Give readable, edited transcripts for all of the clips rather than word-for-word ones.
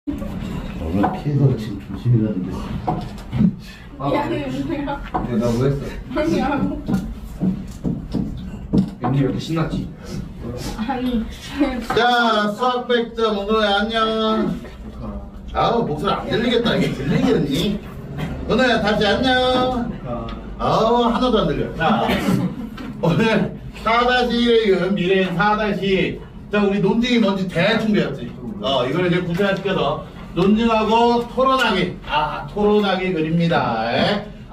얼마나 피해서 지금 조심이라는데. 미안해, 윤우야. 나 뭐 했어? 아니야. 연기 왜 이렇게 신났지? 아니. 자, 수학 100점 은호야 안녕. 아우 목소리 안 들리겠다. 이게 들리겠니? 은호야 다시 안녕. 아우 하나도 안 들려. 자, 오늘 4-1의 미래의 4-. 자, 우리 논증이 뭔지 대충 배웠지. 이걸 이제 구체화시켜서 논증하고 토론하기. 토론하기 그립니다.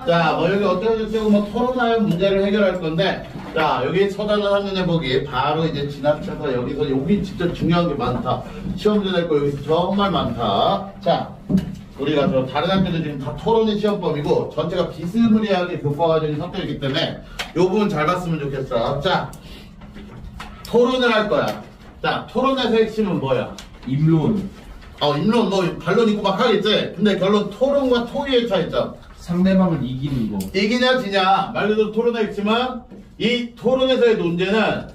자, 뭐 여기 어떻게 됐고 뭐 토론하여 문제를 해결할 건데, 자, 여기 서단을 한눈에 보기 바로 이제 지나쳐서 여기서 여기 진짜 중요한 게 많다. 시험도 낼 거 여기서 정말 많다. 자, 우리가 저 다른 학교도 지금 다 토론이 시험범이고 전체가 비스무리하게 교과과정이 섞여있기 때문에 요 부분 잘 봤으면 좋겠어. 자, 토론을 할 거야. 자, 토론에서 핵심은 뭐야? 입론. 입론 뭐 반론 있고 막 하겠지. 근데 결론 토론과 토의의 차이점. 상대방을 이기는 거. 이기냐 지냐 말 그대로 토론의 핵심은 이 토론에서의 논제는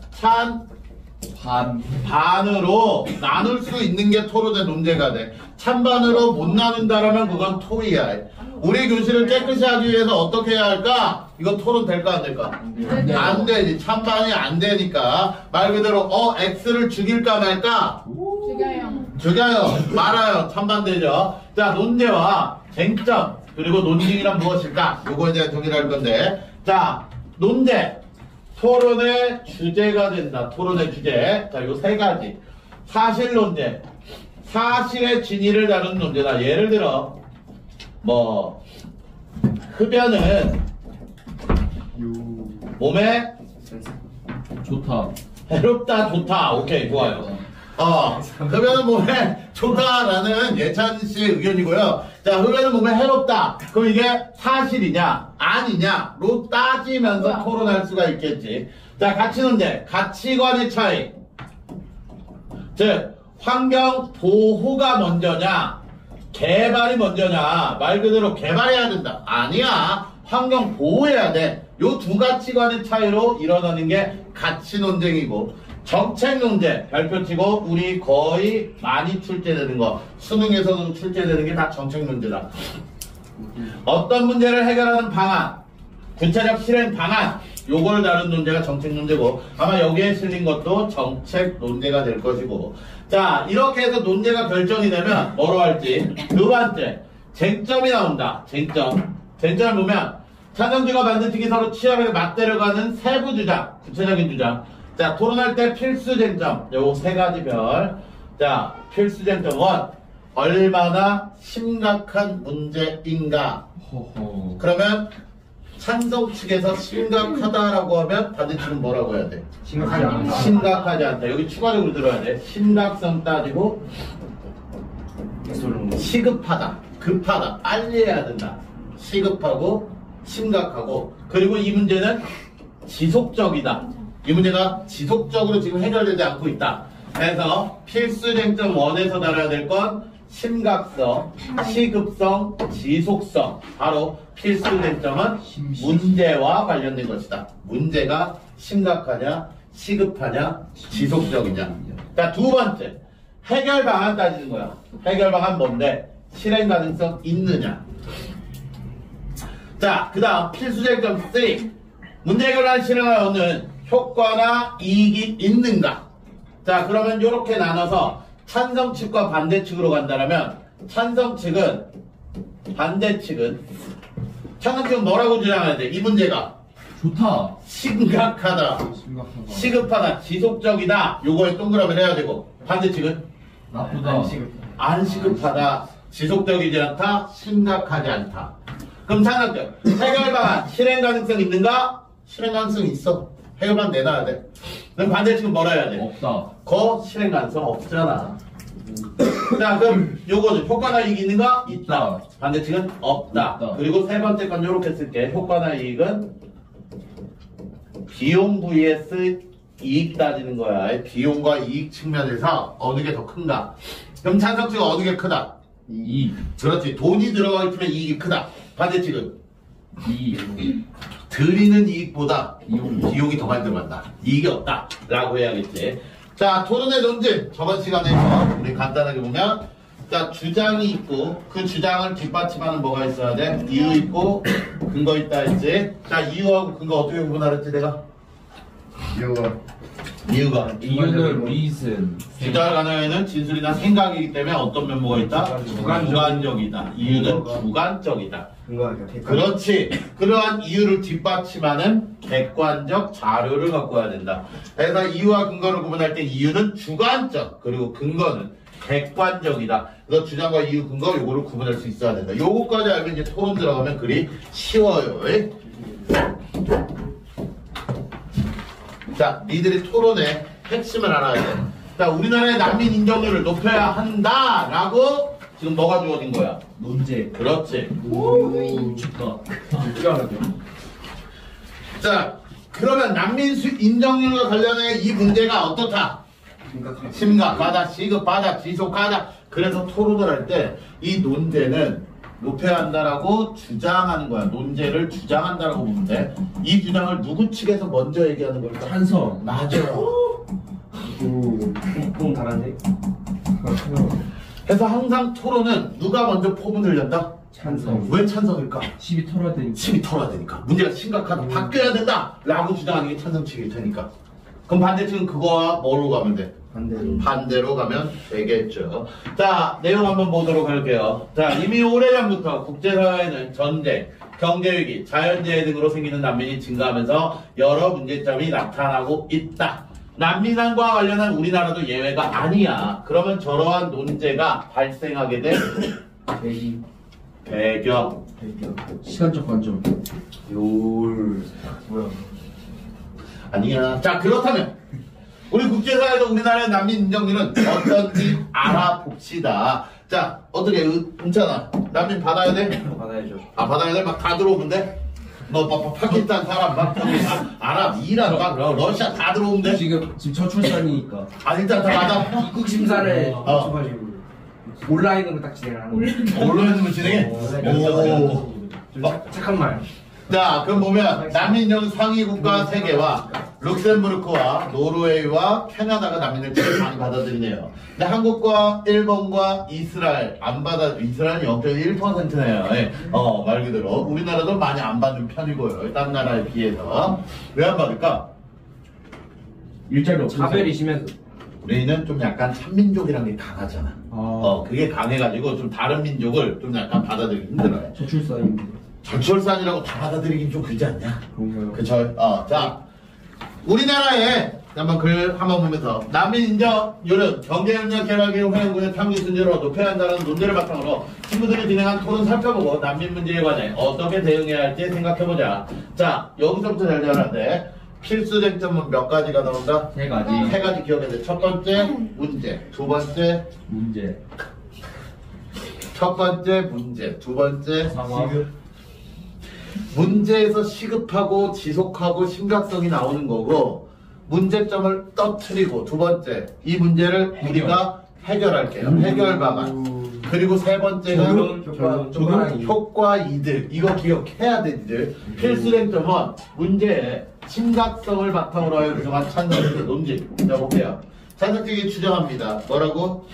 반으로 나눌 수 있는 게 토론의 논제가 돼. 찬반으로 못 나눈다라면 그건 토의야. 우리 교실을 깨끗이 하기 위해서 어떻게 해야 할까? 이거 토론 될까 안 될까? 안 되지. 찬반이 안 되니까 말 그대로 X를 죽일까 말까? 죽여요. 말아요. 찬반되죠. 자, 논제와 쟁점 그리고 논증이란 무엇일까? 요거 이제 정의할 건데, 자, 논제 토론의 주제가 된다. 토론의 주제. 자, 요 세 가지. 사실 논제. 사실의 진위를 다루는 논제다. 예를 들어, 뭐, 흡연은 몸에 좋다. 해롭다, 좋다. 오케이, 좋아요. 흡연은 몸에 좋다라는 예찬 씨의 의견이고요. 자, 흡연은 몸에 해롭다. 그럼 이게 사실이냐, 아니냐로 따지면서 토론할 수가 있겠지. 자, 가치 논제. 가치관의 차이. 즉, 환경 보호가 먼저냐, 개발이 먼저냐. 말 그대로 개발해야 된다. 아니야. 환경 보호해야 돼. 요 두 가치관의 차이로 일어나는 게 가치 논쟁이고, 정책 논제 발표치고 우리 거의 많이 출제되는 거, 수능에서도 출제되는 게 다 정책 논제다. 어떤 문제를 해결하는 방안, 구체적 실행 방안, 요걸 다룬 논제가 정책 논제고, 아마 여기에 실린 것도 정책 논제가 될 것이고. 자, 이렇게 해서 논제가 결정이 되면 뭐로 할지. 두 번째, 쟁점이 나온다. 쟁점을 보면 찬성주가 반대측이 서로 치열하게 맞대려가는 세부 주장, 구체적인 주장. 자, 토론할 때 필수 쟁점, 요 세 가지 별. 자, 필수 쟁점 1. 얼마나 심각한 문제인가? 그러면 찬성 측에서 심각하다라고 하면 반대측은 뭐라고 해야 돼? 심각하지 않다. 심각하지 않다. 여기 추가적으로 들어야 돼. 심각성 따지고 시급하다, 급하다, 빨리 해야 된다. 시급하고 심각하고, 그리고 이 문제는 지속적이다. 이 문제가 지속적으로 지금 해결되지 않고 있다. 그래서 필수 쟁점 1에서 다뤄야 될 건 심각성, 시급성, 지속성. 바로 필수 쟁점은 문제와 관련된 것이다. 문제가 심각하냐, 시급하냐, 지속적이냐. 자, 두 번째, 해결 방안 따지는 거야. 해결 방안 뭔데? 실행 가능성 있느냐. 자, 그 다음 필수 쟁점 3. 문제 해결할 실행하여는 효과나 이익이 있는가? 자, 그러면 이렇게 나눠서 찬성 측과 반대 측으로 간다면, 찬성 측은 뭐라고 주장해야 돼? 이 문제가 좋다. 심각하다, 시급하다, 지속적이다. 요거에 동그라미를 해야 되고, 반대 측은 나쁘다. 안 시급하다, 지속적이지 않다, 심각하지 않다. 그럼 찬성적 해결 방안 실행 가능성 있는가? 실행 가능성이 있어. 해결만 내놔야 돼. 그럼 반대측은 뭐라 해야 돼? 없다. 실행 가능성 없잖아. 자, 그럼 요거는 효과나 이익이 있는가? 있다. 반대측은 없다. 그리고 세 번째 건 요렇게 쓸게. 효과나 이익은 비용 vs 이익 따지는 거야. 비용과 이익 측면에서 어느 게 더 큰가? 그럼 찬성측은 어느 게 크다? 이익. 그렇지. 돈이 들어가기 때문에 이익이 크다. 반대측은 이익. 드리는 이익보다 비용이 더 많이 들어간다. 이익이 없다. 라고 해야겠지. 자, 토론의 논쟁. 저번 시간에 우리 간단하게 보면 자, 주장이 있고 그 주장을 뒷받침하는 뭐가 있어야 돼? 이유 있고 근거 있다 했지? 자, 이유하고 근거 어떻게 구분하랬지 내가? 이유가 이유는 reason. 주장을 가능에는 진술이나 생각이기 때문에 어떤 면모가 있다? 주관적이다. 이유는 주관적이다. 그렇지. 그러한 이유를 뒷받침하는 객관적 자료를 갖고 와야 된다. 그래서 이유와 근거를 구분할 때 이유는 주관적, 그리고 근거는 객관적이다. 그래서 주장과 이유, 근거 요거를 구분할 수 있어야 된다. 요거까지 알면 이제 토론 들어가면 그리 쉬워요. 자, 니들이 토론의 핵심을 알아야 돼. 자, 우리나라의 난민 인정률을 높여야 한다라고 지금 뭐가 주어진 거야? 논제. 그렇지. 축가. 자, 그러면 난민 인정률과 관련해 이 문제가 어떻다? 심각하다, 시급하다, 지속하다. 그래서 토론을 할 때 이 논제는 높여야 한다라고 주장하는 거야. 논제를 주장한다라고 보면 돼. 이 주장을 누구 측에서 먼저 얘기하는 걸까? 찬성. 맞아. 너무 잘하네. 그래서 항상 토론은 누가 먼저 포문을 연다? 찬성. 왜 찬성일까? 시비 털어야 되니까. 심이 털어야 되니까. 문제가 심각하다. 바뀌어야 된다. 라고 주장하는 게 찬성 측일 테니까. 그럼 반대측은 그거와 뭐로 가면 돼? 반대로 가면 되겠죠. 자, 내용 한번 보도록 할게요. 자, 이미 오래전부터 국제사회는 전쟁, 경제위기, 자연재해 등으로 생기는 난민이 증가하면서 여러 문제점이 나타나고 있다. 난민안과 관련한 우리나라도 예외가 아니야. 그러면 저러한 논제가 발생하게 된 배경. 시간적 관점. 아니야. 자, 그렇다면 우리 국제사회에서 우리나라의 난민 인정률은 어떤지 알아봅시다. 자, 어떻게 은찬아, 난민 받아야 돼? 받아야죠. 아, 받아야 돼? 막 다 들어오면 돼? 너 파키스탄 사람 막 아랍, 이란, 막 러시아 다 들어오면 돼? 지금 저출산이니까. 아, 일단 다 받아. 입국 심사를 맞춰가지고 온라인으로 딱 진행을 하는 거예요. 온라인으로 진행해? 오. 착한 말. 자, 그럼 보면 난민인정 상위 국가 3개와 룩셈부르크와 노르웨이와 캐나다가 난민을 제일 많이 받아들이네요. 근데 한국과 일본과 이스라엘 안 받아, 이스라엘이 0.1%네요. 예. 말 그대로 우리나라도 많이 안 받는 편이고요. 딴 나라에 비해서. 왜 안 받을까? 일자리 없어서. 차별이 심해서. 우리는 좀 약간 찬민족이란 게 강하잖아. 그게 강해가지고 좀 다른 민족을 좀 약간 받아들이기 힘들어요. 저출산인데. 전철산이라고 다 받아들이긴 좀 그렇지 않냐? 그런가요? 그쵸? 자, 우리나라에 한번 글 한번 보면서 난민 인정률은 경제협력 개발기금 회원군의 평균 순위로 높여야 한다는 논제를 바탕으로 친구들이 진행한 토론 살펴보고 난민 문제에 관해 어떻게 대응해야 할지 생각해보자. 자, 여기서부터 잘 되어라는데 필수 쟁점은 몇 가지가 나온다? 3가지. 3가지 기억해야 돼. 첫 번째 문제, 두 번째 문제. 첫 번째 문제, 두 번째 상황. 문제에서 시급하고 지속하고 심각성이 나오는 거고 문제점을 떠트리고 두 번째 이 문제를 우리가 해결할게요. 해결 방안. 그리고 세 번째가 효과 이득. 이거 기억해야 돼 니들. 필수 쟁점은 문제의 심각성을 바탕으로 하여 구성한 찬성적 논지. 자 볼게요. 찬성적이 추정합니다. 뭐라고?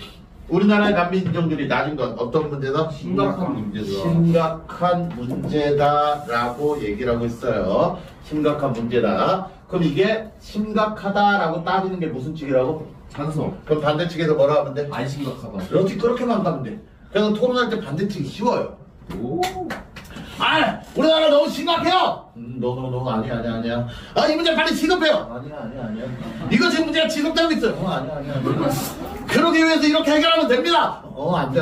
우리나라의 난민 인정률이 낮은 건 어떤 문제다? 심각한 문제다. 심각한 문제다라고 얘기를 하고 있어요. 심각한 문제다. 그럼 이게 심각하다라고 따지는 게 무슨 측이라고? 찬성. 그럼 반대측에서 뭐라 하면 돼? 안 심각하다. 그렇지, 그렇게만 가면 돼. 그래서 토론할 때 반대측이 쉬워요. 오. 아, 우리나라 너무 심각해요. 너 아니야. 아, 이 문제 빨리 시급해요. 아니야. 이거 지금 문제가 지속되고 있어요. 아니야. 그러기 위해서 이렇게 해결하면 됩니다. 안 돼.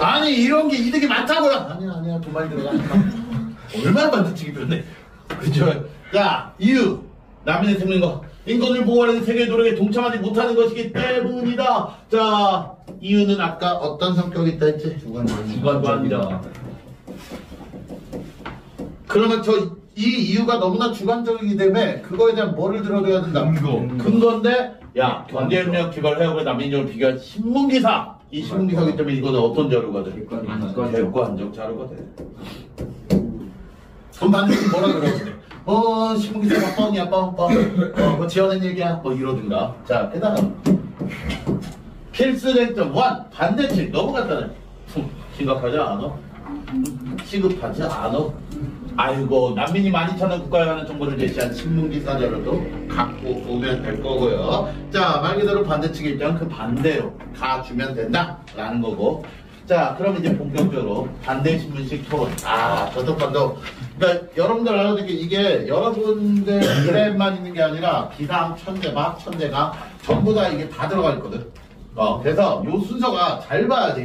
아니, 이런 게 이득이 많다고요. 아니야. 두 마리 들어가. 얼마나 반대측이 변해. 그죠? 자, 이유. 난민의 생명과 인권을 보호하는 세계의 노력에 동참하지 못하는 것이기 때문이다. 자, 이유는 아까 어떤 성격이 있다 했지? 주관적이다. 그러면 이 이유가 너무나 주관적이기 때문에 그거에 대한 뭐를 들어줘야 된다? 근거인데, 야, 경제협력 기발 회원의 난민인정을 비교한 신문기사. 이 신문기사기 때문에 이거는 어떤 자료가 돼? 객관적 자료가 돼. 그럼 반드시 뭐라 그러지? 신문기사가 뻥이야, 뻥. 그거 지어낸 얘기야. 뭐 이러든가. 자, 게다가 필수 쟁점 1 반대측 너무 간단해. 심각하지 않아? 시급하지 않아? 아이고 난민이 많이 찾는 국가에 관한 정보를 제시한 신문기사 자료도 갖고 오면 될 거고요. 자, 말 그대로 반대측 일정 그 반대로 가주면 된다 라는 거고. 자, 그럼 이제 본격적으로 반대 신문식 토론. 저쪽 반도. 그러니까 여러분들 알아야 될 게 이게 여러분들 그랩만 있는 게 아니라 기상, 천재막, 천재가 전부 다 이게 다 들어가 있거든. 그래서 요 순서가 잘 봐야 돼.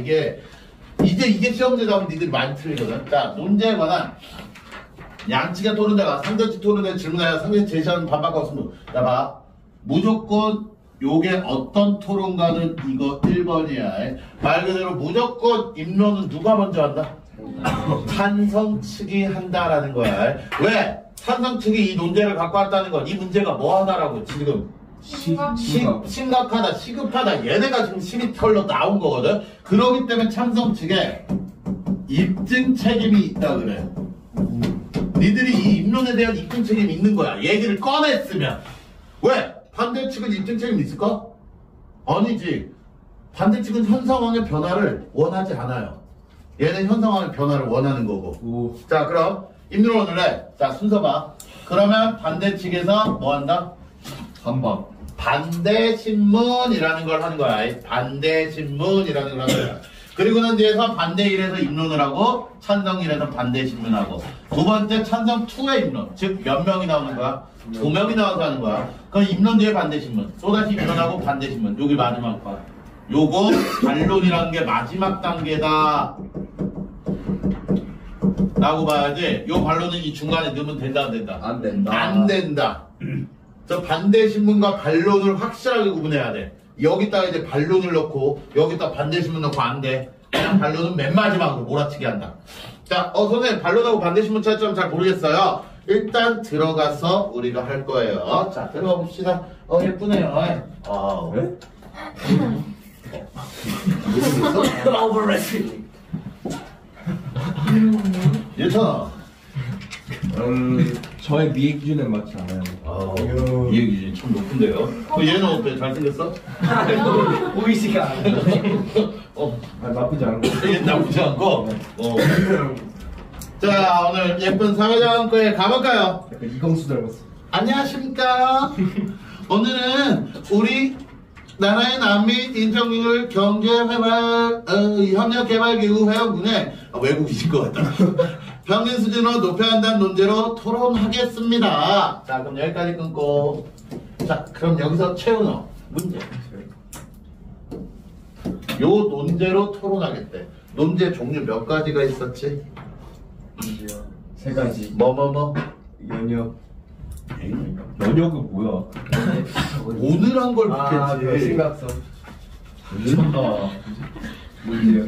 이게 시험 문제 나오면 니들이 많이 틀리거든. 자, 논제에 관한 양측의 토론자가 상대측 토론에 질문하여 상대 제시하는 반박과 승부. 야, 봐. 무조건 요게 어떤 토론가는 이거 1번이야. 말 그대로 무조건 입론은 누가 먼저 한다? 찬성 측이 한다라는 거야. 왜? 찬성 측이 이 논제를 갖고 왔다는 건 이 문제가 뭐 하나라고 지금 심각하다, 시급하다. 얘네가 지금 심의 털로 나온 거거든. 그러기 때문에 찬성 측에 입증 책임이 있다 그래. 니들이 이 입론에 대한 입증 책임이 있는 거야. 얘기를 꺼냈으면. 왜? 반대 측은 입증 책임이 있을까? 아니지. 반대 측은 현 상황의 변화를 원하지 않아요. 얘는 현 상황의 변화를 원하는 거고. 자, 그럼 입론을 해. 자, 순서 봐. 그러면 반대 측에서 뭐 한다? 반박. 반대 신문이라는 걸 하는 거야. 반대 신문이라는 걸 하는 거야. 그리고 난 뒤에서 반대 1에서 입론을 하고 찬성 1에서 반대 신문하고 두 번째 찬성 2의 입론. 즉 몇 명이 나오는 거야? 2명이 나와서 하는 거야. 그럼 입론 뒤에 반대 신문. 또다시 입론하고 반대 신문. 여기 마지막 봐. 요거 반론이라는 게 마지막 단계다 라고 봐야지. 요 반론은 이 중간에 넣으면 된다 안 된다? 안 된다. 안 된다. 저 반대 신문과 반론을 확실하게 구분해야 돼. 여기다가 이제 반론을 넣고 여기다 반대 신문 넣고 안 돼. 그냥 반론은 맨 마지막으로 몰아치게 한다. 자, 선생님 반론하고 반대 신문 차이점 잘 모르겠어요. 일단 들어가서 우리가 할 거예요. 자, 들어가 봅시다. 예쁘네요. 왜? 예찬아. 저의 미의 기준에 맞지 않아요. 이 얘기 참 높은데요. 얘는 어때? 잘생겼어? 보이지가 않아. 나쁘지 않은 거. 얘 나쁘지 않고. 자, 오늘 예쁜 사회자원과에 가볼까요? 약간 이광수 닮았어. 안녕하십니까. 오늘은 우리 나라의 난민 인정률 경제회발 협력개발기구 회원군의 외국이신 것 같다. 평균 수준으로 높여야 한다는 논제로 토론하겠습니다. 자, 그럼 여기까지 끊고. 자, 그럼 여기서 최은호 문제. 요 논제로 토론하겠대. 논제 종류 몇 가지가 있었지? 세 가지. 뭐뭐뭐? 연역. 연역은 뭐야? 오늘 한 걸 그 묻겠지. 생각서. 미쳤다. 문제요.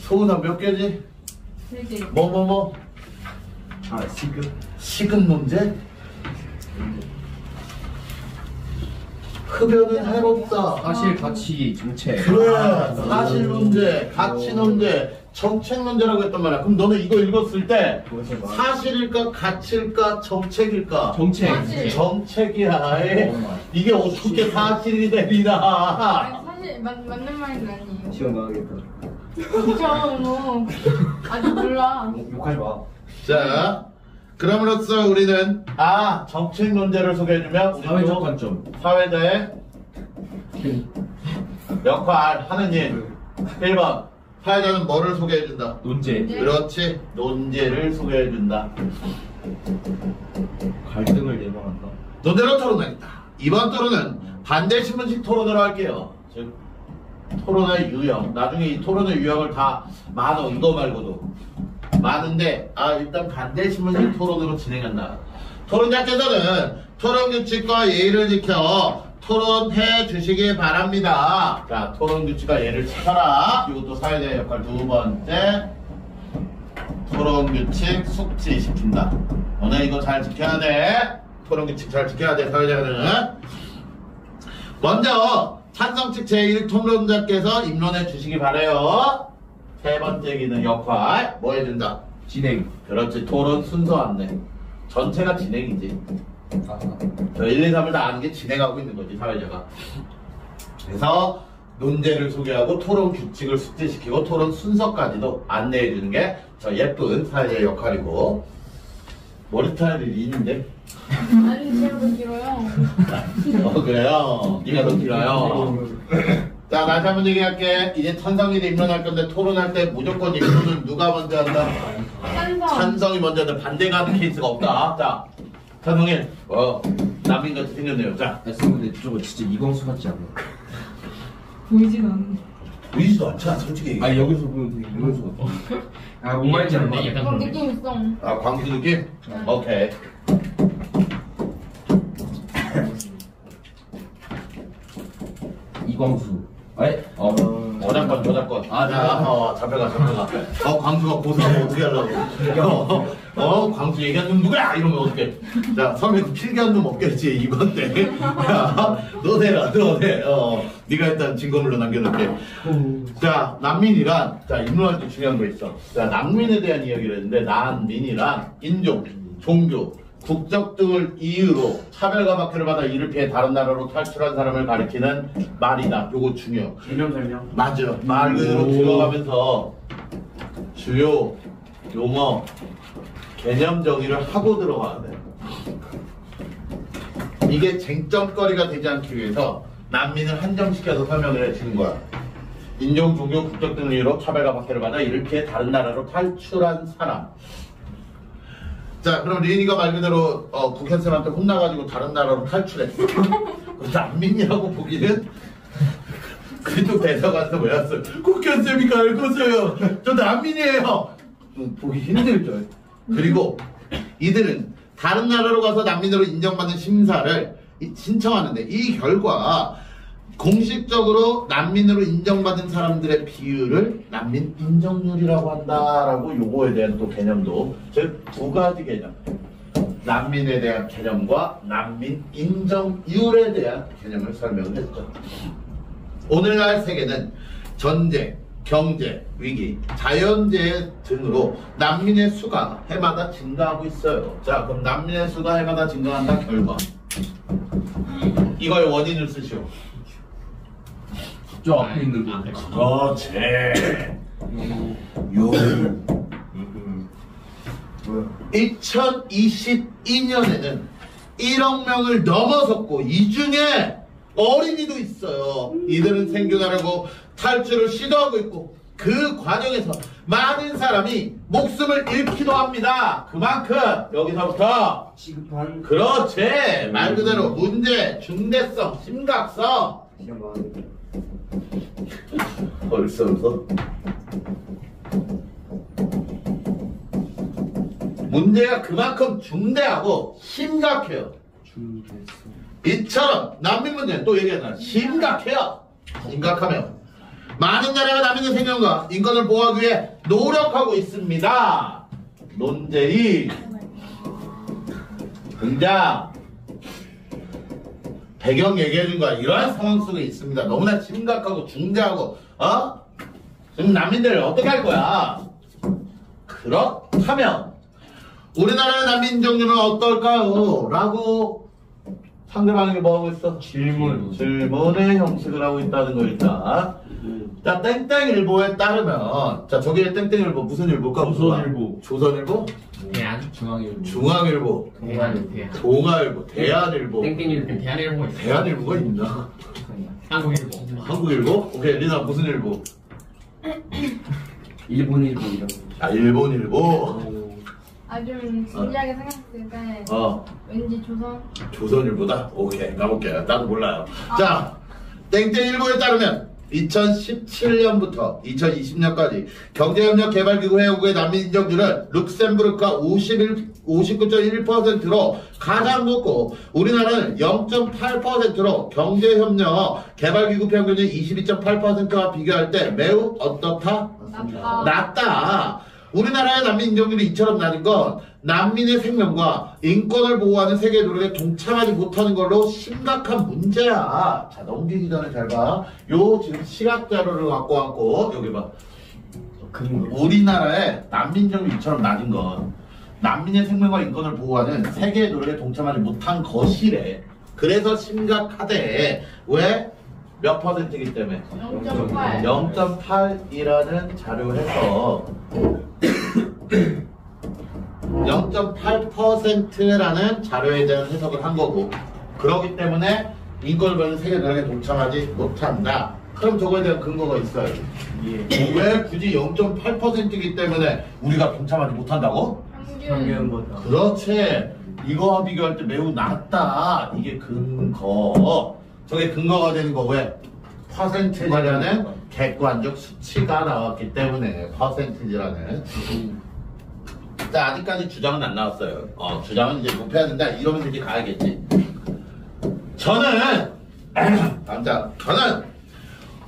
소은아 몇 개지? 3개. 뭐뭐뭐? 시급. 식은 문제? 흡연은 해롭다. 사실 가치 정책. 그래. 사실 문제, 가치 문제, 정책 문제라고 했단 말이야. 그럼 너는 이거 읽었을 때 사실일까, 가치일까, 정책일까? 정책. 사실. 정책이야. 이게 어떻게 사실이 되리나? 아니, 사실 맞는 말은 아니에요. 시험 나가겠다. 그쵸, 뭐. 아직 몰라. 욕하지 마. 자, 그럼으로써 우리는 정책 문제를 소개해주면 우리 사회적 또 관점. 사회자의 역할 하는 일. 1번 사회자는 뭐를 소개해준다? 논제. 네. 그렇지. 논제를 소개해준다. 갈등을 예방한다. 논제로 토론하겠다. 이번 토론은 반대 신문식 토론으로 할게요. 즉 토론의 유형. 나중에 이 토론의 유형을 다 많어. 이거 말고도 많은데 일단 반대 신문식 토론으로 진행한다. 토론자께서는 토론 규칙과 예의를 지켜 토론해 주시기 바랍니다. 자, 토론 규칙과 예의를 지켜라. 이것도 사회자의 역할 두 번째. 토론 규칙 숙지 시킨다. 오늘 이거 잘 지켜야 돼. 토론 규칙 잘 지켜야 돼, 사회자는. 먼저 찬성 측 제1통론자께서 입론해 주시기 바래요. 세 번째 기능 역할 뭐 해준다? 진행. 그렇지. 토론 순서 안내. 전체가 진행이지. 저 1, 2, 3을 다 아는 게 진행하고 있는 거지, 사회자가. 그래서 논제를 소개하고 토론 규칙을 숙지시키고 토론 순서까지도 안내해주는 게 저 예쁜 사회의 역할이고 머리 스타일이 있는데 아니 제가 더 길어요. 그래요? 네가 더 길어요. 자, 다시 한번 얘기할게. 이제 찬성이 입론할 건데 토론할 때 무조건 입론은 누가 먼저 한다? 찬성. 찬성이 먼저 한다. 반대가 하는 케이스가 없다. 자, 찬성이 남인같이 생겼네요. 자, 근데 저거 진짜 이광수 같지 않아? 보이진 않는데. 보이지도 않잖아, 솔직히. 아니 여기서 보면 되게 이광수 같아. 뭔 말인지 알아. 그런 느낌 있어. 아, 광수 느낌? 오케이. 이광수. 아니? 저작권. 잡혀가. 광수가 고소하면 어떻게 하려고. 광수 얘기한 놈 누구야? 이러면 어떡해. 자, 선배도 필기한 놈 없겠지, 이건데. 야, 너 내라. 네가 일단 증거물로 남겨놓게. 자, 난민이란, 자, 입론할 때 중요한 거 있어. 자, 난민에 대한 이야기를 했는데, 난민이란 인종, 종교, 국적 등을 이유로 차별과 박해를 받아 이를 피해 다른 나라로 탈출한 사람을 가리키는 말이다. 요거 중요. 개념 설명. 맞아. 말 그대로 들어가면서 주요 용어 개념 정의를 하고 들어가야 돼. 이게 쟁점거리가 되지 않기 위해서 난민을 한정시켜서 설명을 해주는 거야. 인종, 종교, 국적 등을 이유로 차별과 박해를 받아 이를 피해 다른 나라로 탈출한 사람. 자, 그럼 리인이가 말 그대로 국회의원한테 혼나가지고 다른 나라로 탈출했어. 난민이라고 보기는 그쪽 대사관에서 왜 왔어요? 국회의원님이 알고서요. 저 난민이에요. 보기 힘들죠. 그리고 이들은 다른 나라로 가서 난민으로 인정받는 심사를 신청하는데 이 결과 공식적으로 난민으로 인정받은 사람들의 비율을 난민 인정률이라고 한다라고 요거에 대한 또 개념도 즉 두 가지 개념 난민에 대한 개념과 난민 인정률에 대한 개념을 설명을 했죠. 오늘날 세계는 전쟁, 경제, 위기, 자연재해 등으로 난민의 수가 해마다 증가하고 있어요. 자, 그럼 난민의 수가 해마다 증가한다 결과 이거의 원인을 쓰시오. 저 앞에 있는 거. 그렇지. 요 2022년에는 1억 명을 넘어섰고 이 중에 어린이도 있어요. 이들은 생존하려고 탈출을 시도하고 있고 그 과정에서 많은 사람이 목숨을 잃기도 합니다. 그만큼 여기서부터 시급한. 그렇지. 말 그대로 문제, 중대성, 심각성. 시험 많은데. 벌써 문제가 그만큼 중대하고 심각해요. 이처럼 난민 문제는 또 얘기하잖아. 심각해요. 심각하면 많은 나라가 난민의 생명과 인권을 보호하기 위해 노력하고 있습니다. 논제이 등장. 배경 얘기해준 거야. 이러한 상황 속에 있습니다. 너무나 심각하고 중대하고 지금 난민들 어떻게 할 거야? 그렇다면 우리나라의 난민 인정률은 어떨까요? 라고 상대방에게 뭐 하고 있어? 질문의 형식을 하고 있다는 거 있다. 자, 땡땡일보에 따르면 자, 저게 땡땡일보 무슨 일보일까? 조선일보. 조선일보? 대한 중앙일보 중앙일보, 대한 동아일보, 대한일보. 땡땡일보 대한일보 있어. 대한일보가 있나? 한국일보 한국일보? 오케이, 리나 무슨 일보? 일본일보 이런 거. 아, 일본일보. 아 좀 진지하게 생각했을 때 왠지 조선일보다? 오케이, 가볼게요. 나도 몰라요. 자, 땡땡일보에 따르면 2017년부터 2020년까지 경제협력개발기구 회원국의 난민 인정률은 룩셈부르크가 59.1%로 가장 높고 우리나라는 0.8%로 경제협력개발기구 평균이 22.8%와 비교할 때 매우 어떻다? 낮다. 우리나라의 난민 인정률이 이처럼 낮은 건 난민의 생명과 인권을 보호하는 세계 노력에 동참하지 못하는 걸로 심각한 문제야. 자, 넘기기 전에 잘 봐. 요 지금 시각 자료를 갖고 왔고 여기 봐. 우리나라의 난민 인정률이 이처럼 낮은 건 난민의 생명과 인권을 보호하는 세계 노력에 동참하지 못한 것이래. 그래서 심각하대. 왜? 몇 퍼센트이기 때문에 0.8. 0.8이라는 자료에서 0.8%라는 자료에 대한 해석을 한 거고, 그렇기 때문에 인권별은 세계 다르게 동참하지 못한다. 그럼 저거에 대한 근거가 있어요. 왜 굳이 0.8%이기 때문에 우리가 동참하지 못한다고? 평균보다. 그렇지. 이거와 비교할 때 매우 낮다. 이게 근거. 저게 근거가 되는 거 왜? 퍼센티지라는 객관적 수치가 나왔기 때문에 퍼센티지라는. 자, 아직까지 주장은 안 나왔어요. 주장은 이제 높여야 된다. 이러면서 이제 가야겠지. 저는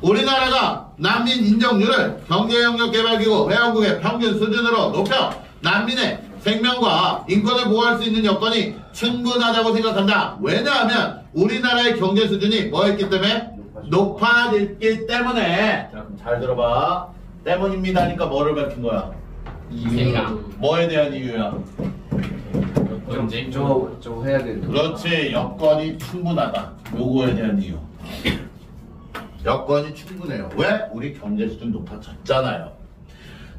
우리나라가 난민 인정률을 경제협력개발기구 회원국의 평균 수준으로 높여 난민의 생명과 인권을 보호할 수 있는 여건이 충분하다고 생각한다. 왜냐하면 우리나라의 경제 수준이 뭐였기 때문에? 높아졌기 때문에. 자, 그럼 잘 들어봐. 때문입니다니까 뭐를 밝힌 거야? 이유가. 뭐에 대한 이유야? 언제? 저거 해야 돼. 그렇지. 여건이 충분하다. 요거에 대한 이유. 여건이 충분해요. 왜? 우리 경제 수준 높아졌잖아요.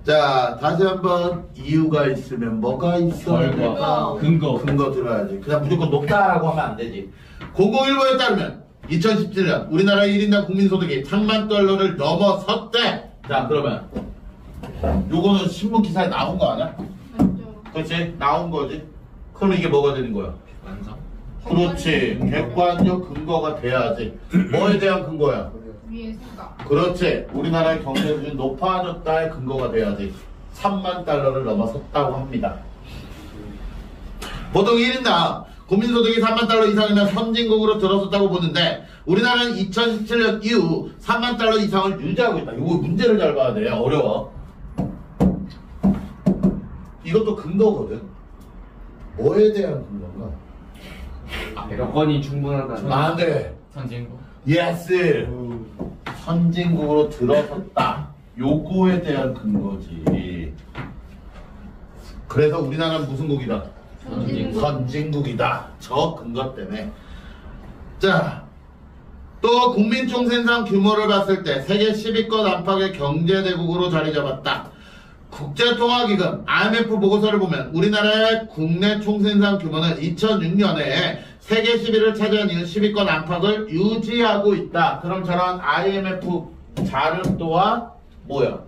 자, 다시 한번 이유가 있으면 뭐가 있어? 결과. 근거 들어야지. 그냥 무조건 높다라고 하면 안 되지. 001보에 따르면 2017년 우리나라 1인당 국민소득이 1000만 달러를 넘어섰대. 자, 그러면 요거는 신문 기사에 나온 거 아니야? 맞죠. 그렇지? 나온 거지. 그럼 이게 뭐가 되는 거야? 완성. 그렇지. 객관적 근거가 돼야지. 뭐에 대한 근거야? 위에 생각. 그렇지. 우리나라의 경제 수준이 높아졌다의 근거가 돼야지. 3만 달러를 넘어섰다고 합니다. 보통 1인당 국민소득이 3만 달러 이상이면 선진국으로 들어섰다고 보는데, 우리나라는 2017년 이후 3만 달러 이상을 유지하고 있다. 이거 문제를 잘 봐야 돼. 어려워. 이것도 근거거든. 뭐에 대한 근거인가? 여건이 충분하다. 안 돼. 선진국. 예스. 선진국으로 들어섰다. 요거에 대한 근거지. 그래서 우리나라는 무슨 국이다? 선진국이다. 저 근거 때문에. 자, 또 국민총생산 규모를 봤을 때 세계 10위권 안팎의 경제대국으로 자리 잡았다. 국제통화기금 IMF 보고서를 보면 우리나라의 국내 총생산 규모는 2006년에 세계 10위를 차지한 이후 10위권 안팎을 유지하고 있다. 그럼 저런 IMF 자료 또한 뭐야?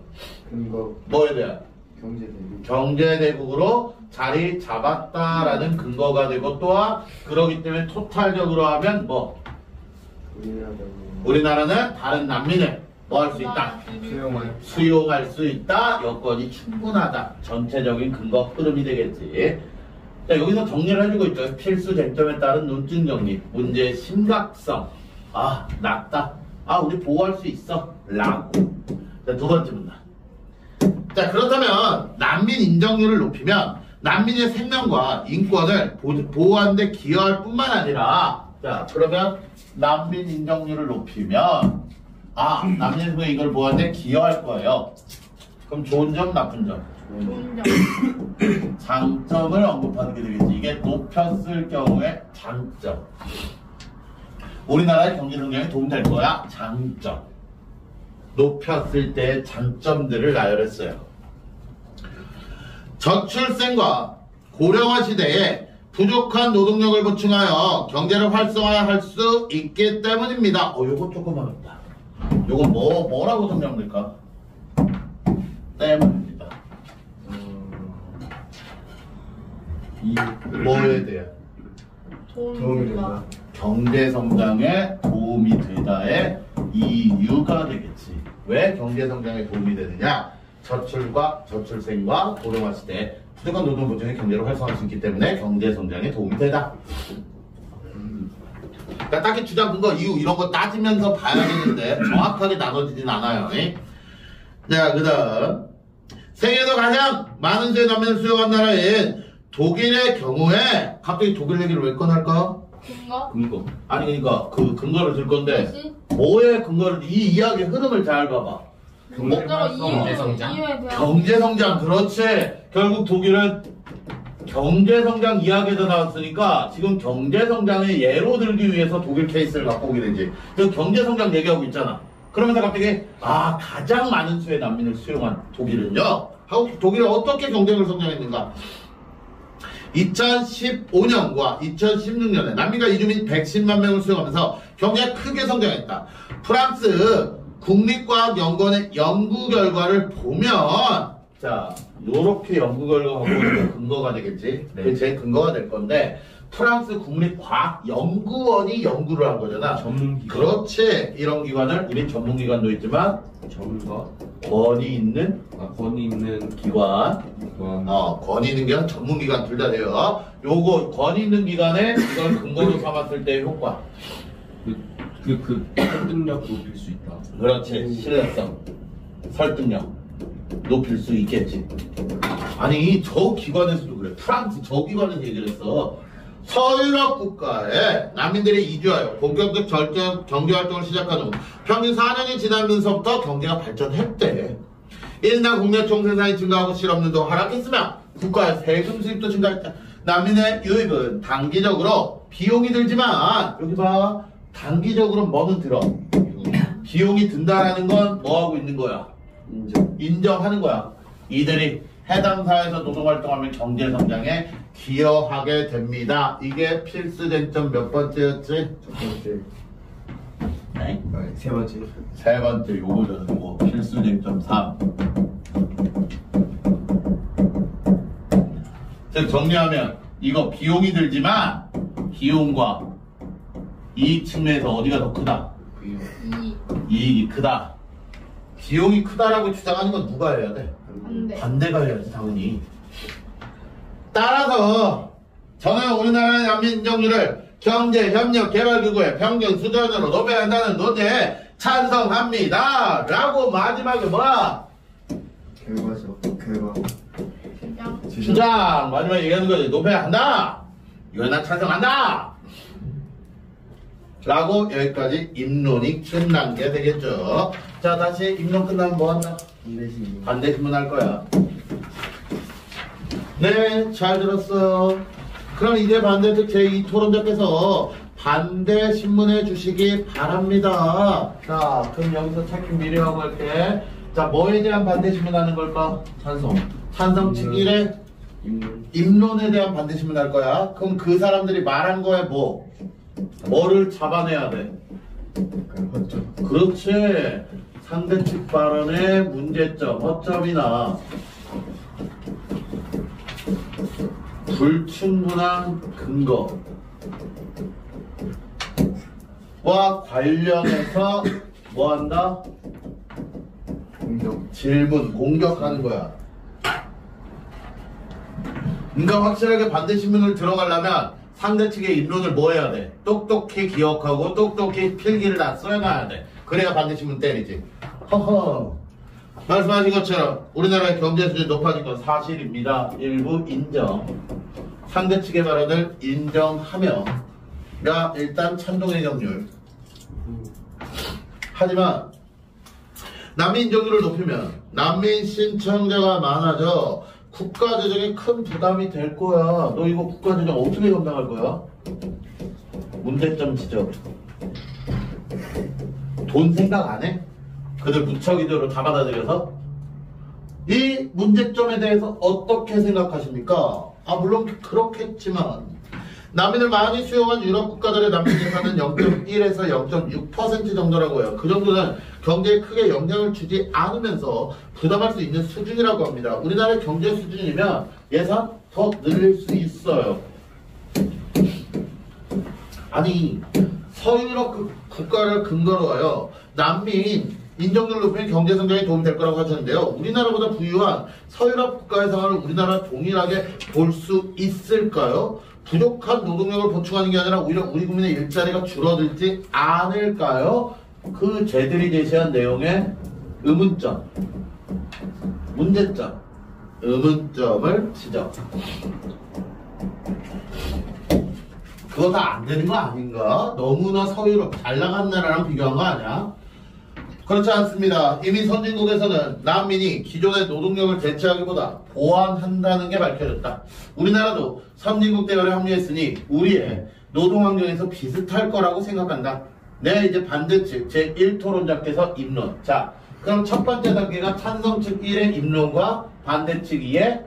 근거 뭐에 대한? 경제대국. 경제대국으로 자리 잡았다라는 근거가 되고, 또한 그러기 때문에 토탈적으로 하면 뭐? 우리나라는 다른 난민을 뭐 할 수 있다? 수용할 수 있다. 여건이 충분하다. 전체적인 근거 흐름이 되겠지. 자, 여기서 정리를 해주고 있죠. 필수 쟁점에 따른 논증 정리. 문제의 심각성. 낮다. 우리 보호할 수 있어. 라고. 자, 두 번째 문단. 자, 그렇다면 난민 인정률을 높이면 난민의 생명과 인권을 보호하는 데 기여할 뿐만 아니라, 자, 그러면 난민 인정률을 높이면 난민 생명 이걸 보호하는 데 기여할 거예요. 그럼 좋은 점, 나쁜 점? 좋은 점. 장점을 언급하는 게 되겠지. 이게 높였을 경우에 장점. 우리나라의 경제 성장에 도움될 거야. 장점. 높였을 때의 장점들을 나열했어요. 저출생과 고령화 시대에 부족한 노동력을 보충하여 경제를 활성화할 수 있기 때문입니다. 요거 조금 어렵다. 요거 뭐라고 설명될까? 때문입니다. 뭐에 대한? 도움이 된다. 경제 성장에 도움이 되다의 이유가 되겠지. 왜 경제 성장에 도움이 되느냐? 저출생과 고령화 시대에 부족한 노동 보충의 경제를 활성화할 수 있기 때문에 경제 성장에 도움이 되다. 그러니까 딱히 주장 근거 이유 이런 거 따지면서 봐야 되는데 정확하게 나눠지진 않아요. 자, 그다음 세계에서 가장 많은 수의 난민을 수용한 나라인 독일의 경우에 갑자기 독일 얘기를 왜 꺼낼까? 근거? 아니 그러니까 그 근거를 들 건데 뭐지? 뭐의 근거를 이 이야기 흐름을 잘 봐봐. 먼저 경제 성장? 이유에 대한 경제 성장. 그렇지. 결국 독일은 경제성장 이야기에서 나왔으니까 지금 경제성장의 예로 들기 위해서 독일 케이스를 갖고 오게 되지. 그 경제성장 얘기하고 있잖아. 그러면서 갑자기 가장 많은 수의 난민을 수용한 독일은요. 독일은 어떻게 경제를 성장했는가? 2015년과 2016년에 난민과 이주민 110만 명을 수용하면서 경제가 크게 성장했다. 프랑스 국립과학연구원의 연구 결과를 보면 자, 요렇게 연구 결과가 갖고 있는 근거가 되겠지. 네. 그게 제 근거가 될 건데 프랑스 국립과학연구원이 연구를 한 거잖아. 전문기관. 그렇지. 이런 기관을 우린 전문기관도 있지만 전문가. 권위 있는 권위 있는 기관 권위 있는 기관, 전문기관 둘 다 돼요. 요거 권위 있는 기관에 이걸 근거로 삼았을 때의 효과. 그 설득력 높일 수 있다. 그렇지. 신뢰성, 설득력 높일 수 있겠지. 아니 저 기관에서도 그래. 프랑스 저 기관에서 얘기를 했어. 서유럽 국가에 난민들이 이주하여 본격적 경제활동을 시작한 후 평균 4년이 지나면서부터 경제가 발전했대. 인당 국내 총생산이 증가하고 실업률도 하락했으며 국가의 세금 수입도 증가했다. 난민의 유입은 단기적으로 비용이 들지만 여기 봐. 단기적으로 뭐는 들어. 비용이 든다라는 건 뭐하고 있는 거야? 인정하는 거야. 이들이 해당 사회에서 노동활동하면 경제성장에 기여하게 됩니다. 이게 필수 쟁점 몇 번째였지? 첫 번째. 네? 세 번째. 세 번째 요거잖아. 요거 필수 쟁점 3. 즉 정리하면 이거 비용이 들지만 비용과 이익 측면에서 어디가 더 크다? 이익이 크다. 비용이 크다라고 주장하는 건 누가 해야 돼? 안돼. 반대가 해야지 당연히. 따라서 저는 우리나라의 난민 인정률을 경제협력개발기구의 평균 수준으로 높여야 한다는 논의에 찬성합니다. 라고 마지막에 뭐야? 결과죠. 결과. 주장. 주장 마지막에 얘기하는 거지. 높여야 한다. 이거 난 찬성한다. 라고 여기까지 입론이 끝난 게 되겠죠. 자 다시 입론 끝나면 뭐 한다? 반대 신문 할 거야. 네, 잘 들었어요. 그럼 이제 반대쪽 제2 토론자께서 반대 신문해 주시기 바랍니다. 자, 그럼 여기서 체크 미리 하고 갈게. 자, 뭐에 대한 반대 신문 하는 걸까? 찬성 측일에 입론에 대한 반대 신문 할 거야. 그럼 그 사람들이 말한 거에 뭐를 잡아내야 돼? 허점. 그렇지. 상대 측 발언의 문제점, 허점이나 불충분한 근거와 관련해서 뭐 한다? 공격. 질문, 공격하는 거야. 그러니까 확실하게 반대 신문을 들어가려면 상대 측의 입론을 뭐 해야 돼? 똑똑히 기억하고 똑똑히 필기를 다 써놔야 돼. 그래야 반대 신문 때리지. 허허. 말씀하신 것처럼 우리나라의 경제 수준이 높아진 건 사실입니다. 일부 인정. 상대 측의 발언을 인정하며가 일단 찬동의 경률. 하지만 난민 인정률을 높이면 난민 신청자가 많아져 국가 재정에 큰 부담이 될 거야. 너 이거 국가 재정 어떻게 감당할 거야? 문제점 지적. 돈 생각 안 해? 그들 무척이대로 다 받아들여서? 이 문제점에 대해서 어떻게 생각하십니까? 물론 그렇겠지만 난민을 많이 수용한 유럽 국가들의 난민 예산은 0.1에서 0.6% 정도라고 해요. 그 정도는 경제에 크게 영향을 주지 않으면서 부담할 수 있는 수준이라고 합니다. 우리나라의 경제 수준이면 예산 더 늘릴 수 있어요. 아니 서유럽 국가를 근거로 하여 난민 인정률을 높이면 경제성장에 도움이 될 거라고 하셨는데요. 우리나라보다 부유한 서유럽 국가의 상황을 우리나라 동일하게 볼 수 있을까요? 부족한 노동력을 보충하는 게 아니라 오히려 우리 국민의 일자리가 줄어들지 않을까요? 그 쟤들이 제시한 내용의 의문점, 문제점, 의문점을 지적. 그거 다 안 되는 거 아닌가? 너무나 서유럽 잘 나간 나라랑 비교한 거 아니야? 그렇지 않습니다. 이미 선진국에서는 난민이 기존의 노동력을 대체하기보다 보완한다는 게 밝혀졌다. 우리나라도 선진국 대열에 합류했으니 우리의 노동 환경에서 비슷할 거라고 생각한다. 네, 이제 반대측 제1토론자께서 입론. 자, 그럼 첫 번째 단계가 찬성 측 1의 입론과 반대측 2의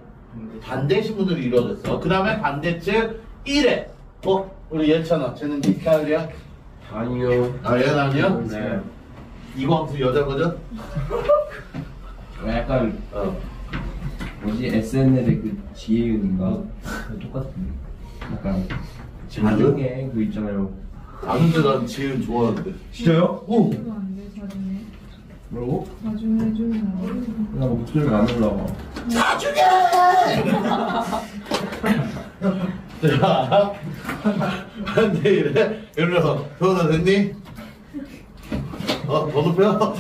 반대 신문으로 이루어졌어. 그 다음에 반대측 1의 우리 예찬아, 쟤는 네 스타일이야? 아니요. 아, 얘는 아니야? 네. 이광수 여자 버전? 약간 뭐지 SNL의 그 지혜윤인가 똑같은데. 약간 자중에 그 있잖아요. 아는데 난 지은 좋아하는데. 진짜요? 오. 해주면 안 돼, 자중해. 뭐라고? 자중해 해주면 나 목소리가 안 올라와. 나중에! 자, 근데 이래, 이러면서, 표현은 됐니? 더 높여?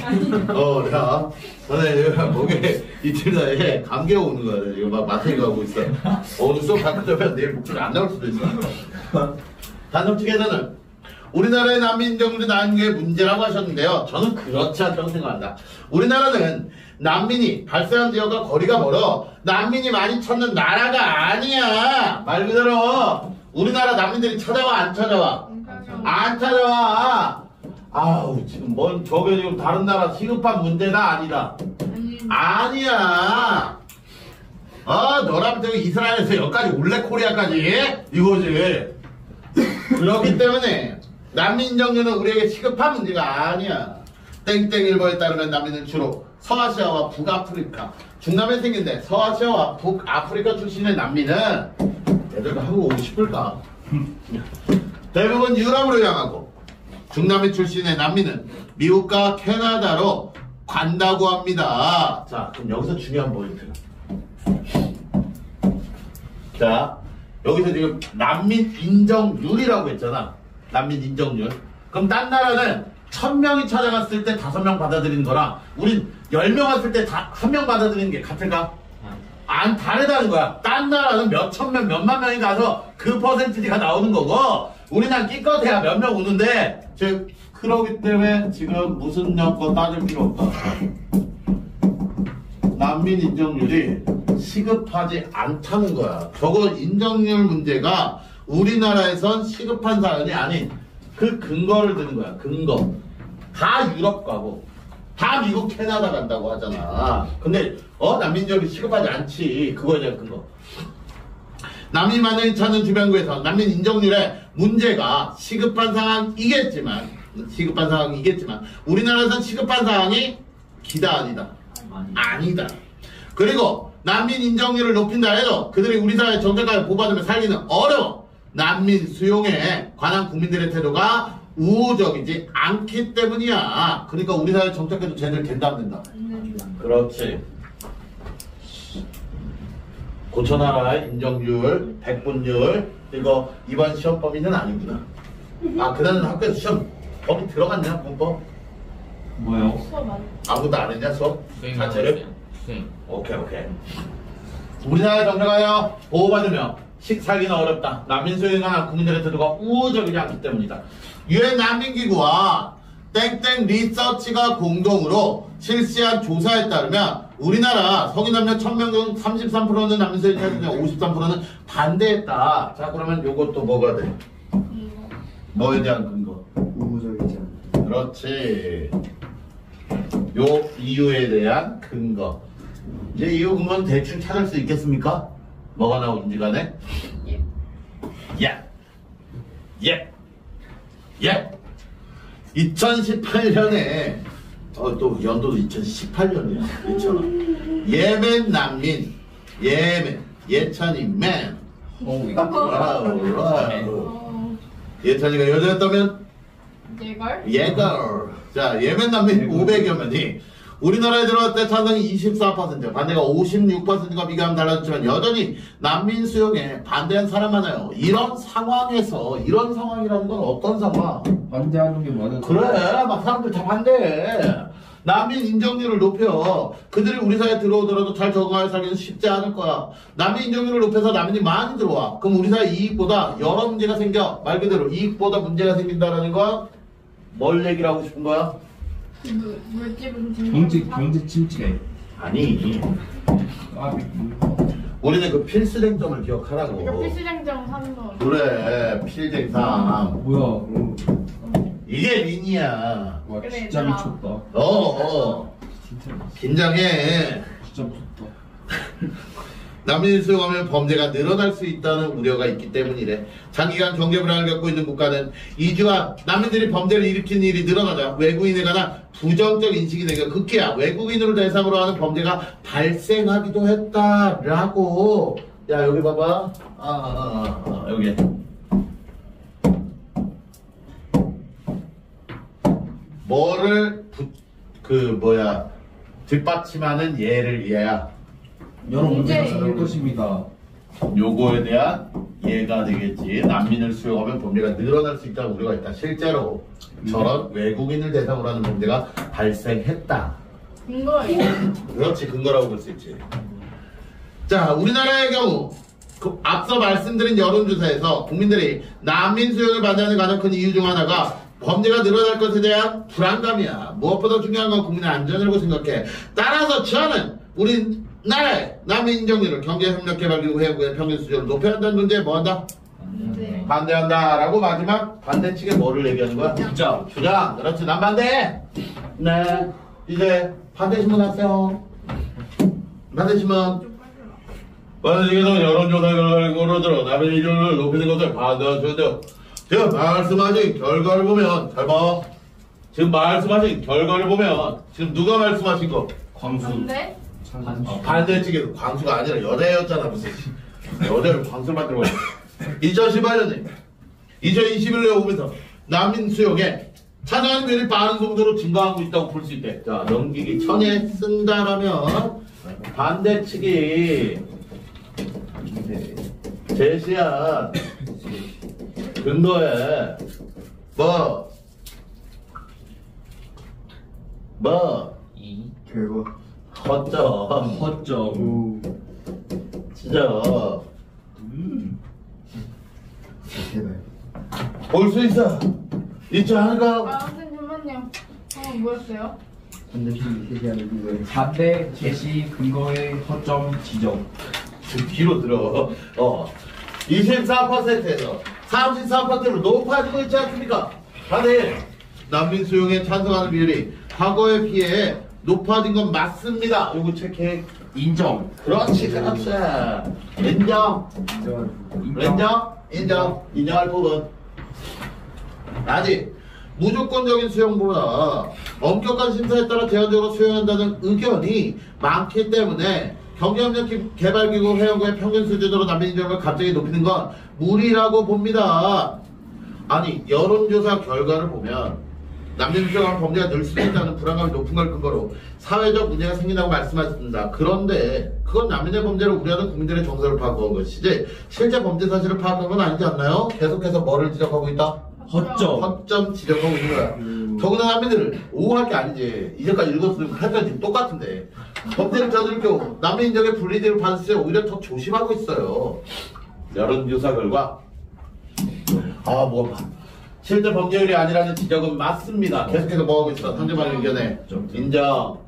야, 너네 목에 이틀 사이에 감기가 오는 거야. 이거 막 마트에 가고 있어. 오늘 수업 바꾸자면 내일 목소리 안 나올 수도 있어. 단독 측에서는 우리나라의 난민 인정률이 낮은 게 문제라고 하셨는데요. 저는 그렇지 않다고 생각한다. 우리나라는 난민이 발생한 지역과 거리가 멀어 난민이 많이 찾는 나라가 아니야. 말 그대로 우리나라 난민들이 찾아와 안 찾아와? 안 찾아와. 아우 지금 뭔 저게 지금 다른 나라 시급한 문제다 아니다. 아니야. 너라면 저기 이스라엘에서 여기까지 올래 코리아까지 이거지. 그렇기 때문에 난민 인정률은 우리에게 시급한 문제가 아니야. 땡땡일보에 따르면 난민은 주로 서아시아와 북아프리카, 중남에 생긴데 서아시아와 북아프리카 출신의 난민은 애들도 한국 오고 싶을까? 대부분 유럽으로 향하고 중남미 출신의 난민은 미국과 캐나다로 간다고 합니다. 자, 그럼 여기서 중요한 포인트. 자, 여기서 지금 난민 인정률이라고 했잖아. 난민 인정률. 그럼 딴 나라는 1000명이 찾아갔을 때 5명 받아들이는 거랑 우린 10명 왔을 때 1명 받아들이는 게 같을까? 안 다르다는 거야. 딴 나라는 몇천 명, 몇만 명이 가서 그 퍼센티지가 나오는 거고 우리는 끼껏해야 몇 명 오는데 즉 그러기 때문에 지금 무슨 여건 따질 필요 없다. 난민 인정률이 시급하지 않다는 거야. 저거 인정률 문제가 우리나라에선 시급한 사연이 아닌 그 근거를 드는 거야. 근거. 다 유럽 가고 다 미국 캐나다 간다고 하잖아. 근데 난민적이 시급하지 않지. 그거에 대한 근거. 난민 많이 찾는 주변국에서 난민 인정률에 문제가 시급한 상황이겠지만 우리나라에선 시급한 상황이 기다 아니다. 아니다. 그리고 난민 인정률을 높인다 해도 그들이 우리 사회 정책까지 보호받으며 살기는 어려워. 난민 수용에 관한 국민들의 태도가 우호적이지 않기 때문이야. 그러니까 우리 사회 정책에도 제대로 된다 안 된다? 그렇지. 고천하라의 인정률, 백분율 이거 이번 시험 범위는 아니구나. 그다음 학교에서 시험 범위 들어갔냐 문법? 뭐요? 아무도 안 했냐 수업? 자체를? 네. 오케이. 우리나라의 정책하여 보호받으며 살기는 어렵다. 난민 수용에 관한 국민들의 태도가 우호적이지 않기 때문이다. 유엔 난민기구와 땡땡 리서치가 공동으로 실시한 조사에 따르면 우리나라 성인 남녀 1000명 중 33%는 난민 수용에 찾으며 53%는 반대했다. 자, 그러면 요것도 뭐가 돼? 뭐에 대한 근거? 우호적이지 않다. 그렇지. 요 이유에 대한 근거. 이제 이유 근거는 대충 찾을 수 있겠습니까? 뭐가 나오든지 간에? 예. 2018년에 또 연도도 2018년이야. 괜찮아. 예멘 난민. 예찬이 맨. 예찬이가 여자였다면? 예걸. 자, 예멘 난민 500여 명이 우리나라에 들어왔을 때 찬성이 24%, 반대가 56%가 비교하면 달라졌지만 여전히 난민 수용에 반대한 사람 많아요. 이런 상황이라는 건 어떤 상황? 반대하는 게 많은. 그래, 막 사람들 다 반대해. 난민 인정률을 높여. 그들이 우리 사회에 들어오더라도 잘 적응하여 살기는 쉽지 않을 거야. 난민 인정률을 높여서 난민이 많이 들어와. 그럼 우리 사회 이익보다 여러 문제가 생겨. 말 그대로 이익보다 문제가 생긴다라는 건 뭘 얘기를 하고 싶은 거야? 물집은 경제 침체. 아니 아, 우리는 그 필수쟁점을 기억하라고. 필수쟁점 3번. 그래 필쟁상 뭐야? 이게 린이야. 와 그래, 진짜 얘들아. 미쳤다. 진짜 긴장해. 진짜 무섭다. 난민을 수용하면 범죄가 늘어날 수 있다는 우려가 있기 때문이래. 장기간 경제 불안을 겪고 있는 국가는 이주한 난민들이 범죄를 일으키는 일이 늘어나자 외국인에 관한 부정적 인식이 내가 극히야 외국인으로 대상으로 하는 범죄가 발생하기도 했다라고. 야 여기 봐봐. 여기. 뭐를 뒷받침하는 예를 얘야. 여러 문제가 문제. 생길 것입니다. 요거에 대한 예가 되겠지. 난민을 수용하면 범죄가 늘어날 수 있다는 우려가 있다. 실제로 저런 외국인을 대상으로 하는 범죄가 발생했다. 근거예요. 그렇지, 근거라고 볼 수 있지. 자, 우리나라의 경우 앞서 말씀드린 여론조사에서 국민들이 난민 수용을 반대하는 가장 큰 이유 중 하나가 범죄가 늘어날 것에 대한 불안감이야. 무엇보다 중요한 건 국민의 안전이라고 생각해. 따라서 저는 우리나라의 난민 인정률을 경제협력개발기구 회원국의 평균 수준으로 높여야 한다는 문제에 뭐한다? 네. 반대한다 라고 마지막 반대 측에 뭐를 얘기하는 거야? 주장. 그렇지, 난 반대. 네, 이제 반대 신문 하세요. 반대 신문. 반대측에서 여론조사 결과로 들어 난민 인정률을 높이는 것을 반대하시는데요. 지금 말씀하신 결과를 보면 잘 봐. 지금 말씀하신 결과를 보면 지금 누가 말씀하신 거? 광수. 근데 반대 측에서 광수가 아니라 여자였잖아. 무슨 여자를 광수를 만들고 2018년에 2021년에 오면서 난민 수용에 찾아가는 비율이 빠른 속도로 증가하고 있다고 볼 수 있대. 자, 넘기기 전에 쓴다라면 반대 측이 제시한 근거에 결과. 허점 허점. 진짜 대박. 볼 수 있지 않을까? 잠깐만요. 뭐였어요? 반대팀이 얘기하는 그거에 반대 제시 근거의 허점 지적. 좀 뒤로 들어. 24%에서 33%로 높아지고 있지 않습니까? 다들 난민 수용에 찬성하는 비율이 과거에 비해 높아진 건 맞습니다. 요거 체크해. 인정. 그렇지. 인정. 인정할 부분. 아직 무조건적인 수용보다 엄격한 심사에 따라 제한적으로 수용한다는 의견이 많기 때문에 경제협력개발기구 회원국의 평균 수준으로 난민 인정을 갑자기 높이는 건 무리라고 봅니다. 아니, 여론조사 결과를 보면 난민 수용하면 범죄가 늘 수도 있다는 불안감이 높은 걸 근거로 사회적 문제가 생긴다고 말씀하셨습니다. 그런데 그건 난민의 범죄를 우려하는 국민들의 정서를 파악한 것이지 실제 범죄 사실을 파악한 건 아니지 않나요? 계속해서 뭐를 지적하고 있다? 허점 지적하고 있는 거야. 더구나 난민들을 오호할 게 아니지. 이제까지 읽었으면 패턴이 똑같은데 범죄를 저지를 경우 난민 인정의 불이익을 받을 때 오히려 더 조심하고 있어요. 여론조사 결과 실제 범죄율이 아니라는 지적은 맞습니다. 계속해서 뭐하고 있어? 상대방의 의견에 인정.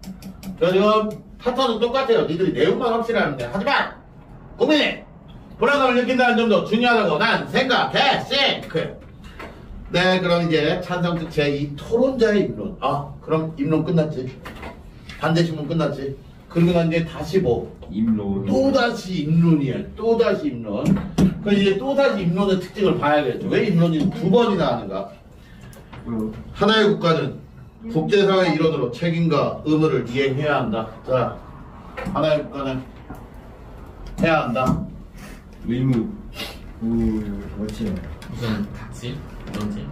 지금 패턴은 똑같아요. 니들이 내용만 확실하는데 하지만 국민이 불안감을 느낀다는 점도 중요하다고 난 생각해. 네, 그럼 이제 찬성특 제2 토론자의 입론. 그럼 입론 끝났지. 반대신문 끝났지. 그리고 난 이제 다시 입론. 또다시 입론이야. 또다시 입론. 그 이제 또다시 입론의 특징을 봐야겠죠. 왜 입론이 두 번이나 하는가? 하나의 국가는 국제사회의 일원으로 책임과 의무를 이행해야 한다. 자, 하나의 국가는 해야 한다. 의무. 그렇지. 무슨 같이? 뭔지?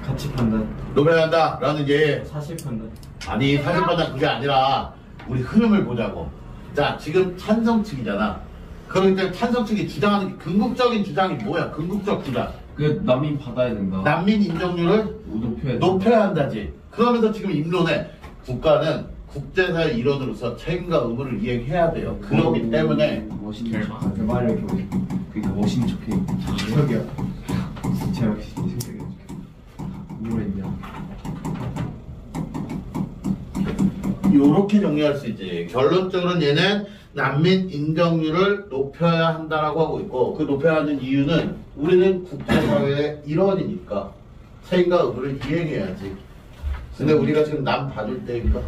가치 판단. 높여야 한다. 라는 게 사실 판단. 아니, 사실 판단 그게 아니라 우리 흐름을 보자고. 자, 지금 찬성 측이잖아. 그러니까 찬성 측이 주장하는 게 궁극적인 주장이 뭐야? 궁극적 주장. 그 난민 받아야 된다. 난민 인정률을 높여야 한다지. 그러면서 지금 입론에 국가는 국제사회 일원으로서 책임과 의무를 이행해야 돼요. 그렇기 때문에 멋있는 척. 그 말을 이렇게 그러니까 멋있는 척해. 저기요. 제가 생각해. 뭐라 했냐? 요렇게 정리할 수 있지. 결론적으로는 얘는 난민 인정률을 높여야 한다라고 하고 있고, 그 높여야 하는 이유는 우리는 국제사회의 일원이니까 책임과 의무를 이행해야지. 근데 우리가 지금 남 봐줄 때니까.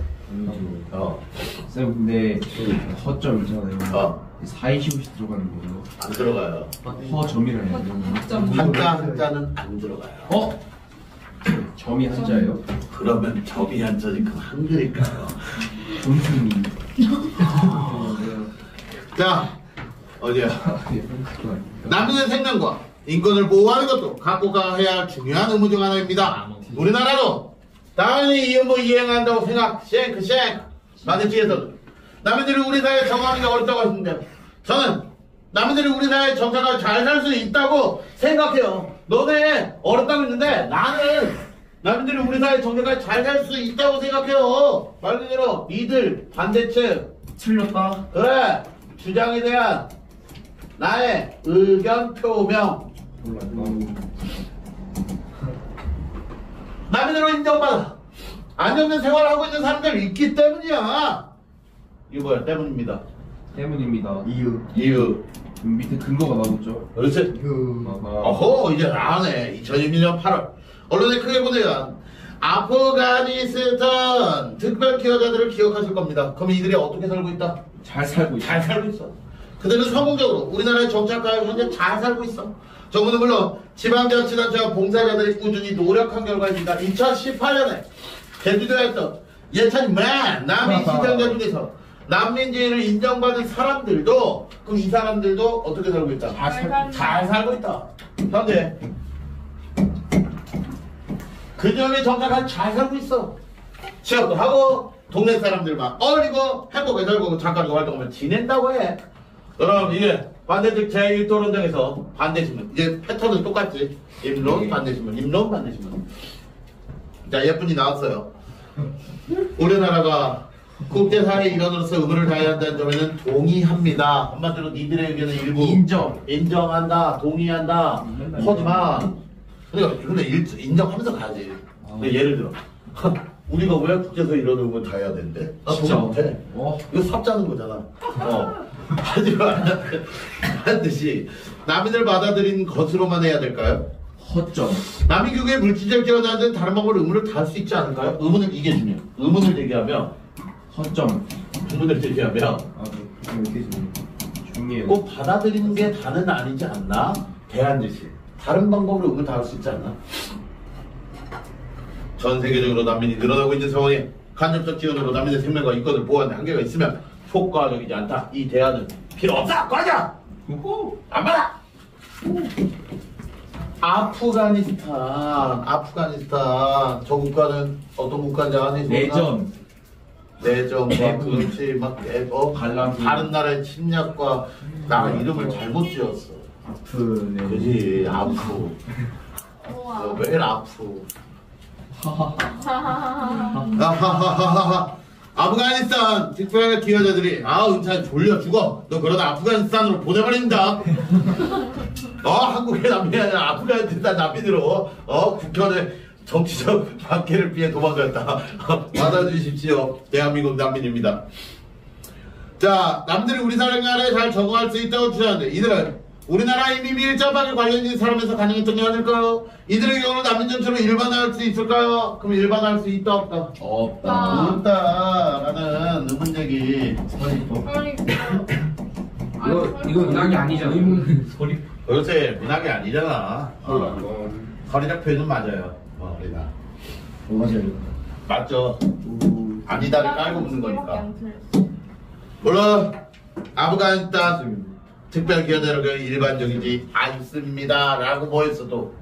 쌤 근데 그 허점 있잖아요. 4-25씩 들어가는 거예요. 안 들어가요. 허점이라는 거. 한자는 안 들어가요. 점이 한자예요? 그러면 점이 한자지 그럼 한글일까요? 점이. 자, 어디야? 남녀의 생명과 인권을 보호하는 것도 각국가 해야 할 중요한 의무 중 하나입니다. 우리나라도 당연히 이 의무 이행한다고 생각, 쉔크. 반대쪽에서 남인들이 우리 사회에 적응하는 게 어렵다고 하시는데 저는 남인들이 우리 사회에 정착하고 잘 살 수 있다고 생각해요. 너네 어렵다고 했는데 나는 남인들이 우리 사회에 정착하고 잘 살 수 있다고 생각해요. 말 그대로 니들 반대측 틀렸다. 그래 주장에 대한 나의 의견 표명. 남인으로 인정받아 안정된 생활을 하고 있는 사람들 있기 때문이야. 이거 뭐야? 때문입니다. 때문입니다. 이유. 밑에 근거가 나오죠. 그렇지. 어허 이제 나오네. 2021년 8월 언론에 크게 보내간 아프가니스탄 특별 기여자들을 기억하실 겁니다. 그럼 이들이 어떻게 살고 있다? 잘 살고 있어. 잘 살고 있어. 그들은 성공적으로 우리나라에 정착하여 현재 잘 살고 있어. 정부는 물론 지방자치단체와 봉사자들이 꾸준히 노력한 결과입니다. 2018년에 제주도에 했던 예찬맨 난민 시장자 중에서 난민지위를 인정받은 사람들도 그럼 이 사람들도 어떻게 살고 있다? 잘 살고 있다. 현재 그 점에 정착한 잘 살고 있어. 취업도 하고 동네 사람들만 어울리고 행복하게 살고 잠깐 활동하면 지낸다고 해. 그럼 이게 반대쪽 제1토론장에서 반대신문 이제 패턴은 똑같지. 임론 반대신문 임론 반대신문. 자 예쁜이 나왔어요. 우리나라가 국제사회 일원으로서 의무를 다해야 한다는 점에는 동의합니다. 한마디로 니들의 의견은 일부 인정한다 동의한다. 하지만 근데 인정하면서 가야지. 근데 예를 들어 우리가 왜 국제사회 일원을 의무를 다해야 되는데? 나 동의 못해. 이거 삽자는 거잖아. 하지만 반드시 남인을 받아들인 것으로만 해야 될까요? 허점. 남인 교육의 물질적 지원자는 다른 방법으로 의무를 다할 수 있지 않을까요? 의문을 이게 중요해요. 의문을 제기하면 허점. 의문을 제기하면 중요해요. 꼭 받아들이는 게 다는 아니지 않나? 대안듯이 다른 방법으로 의무를 다할 수 있지 않나? 전 세계적으로 난민이 늘어나고 있는 상황에 간접적 지원으로 난민의 생명과 인권을 보호하는 한계가 있으면 효과적이지 않다. 이 대안은 필요 없다. 꺼져! 안 받아! 아프가니스탄 저 국가는 어떤 국가인지 아니? 내전과 그렇지 막 다른 나라의 침략과 나라 이름을 잘못 지었어. 그지 아프. 매일 아프. 하하하하하. 아프가니스탄 특별 기여자들이 은찬 졸려 죽어. 너 그러다 아프가니스탄으로 보내버린다. 한국의 난민이 아니라 아프가니스탄 난민으로 국현의 정치적 박해를 피해 도망갔다. 받아주십시오. 대한민국 난민입니다. 자, 남들이 우리 사회에 잘 적응할 수 있다고 주장하는데 이들은 우리나라 이미 밀접하게 관련된 사람에서 가능했던 게 아닐까요? 이들의 경우는 난민 정책으로 일반화할 수 있을까요? 그럼 일반화할 수 있다 없다? 없다라는 의문 제기. 이거 문학이 아니잖아. 그렇지 문학이 아니잖아. 허리락 표현은 맞아요. 허리락. 맞아요. 맞죠. 아니다를 깔고 묻는 거니까. 물론 아프가니스탄 특별 기여자는 일반적이지 않습니다. 라고 뭐 했어도.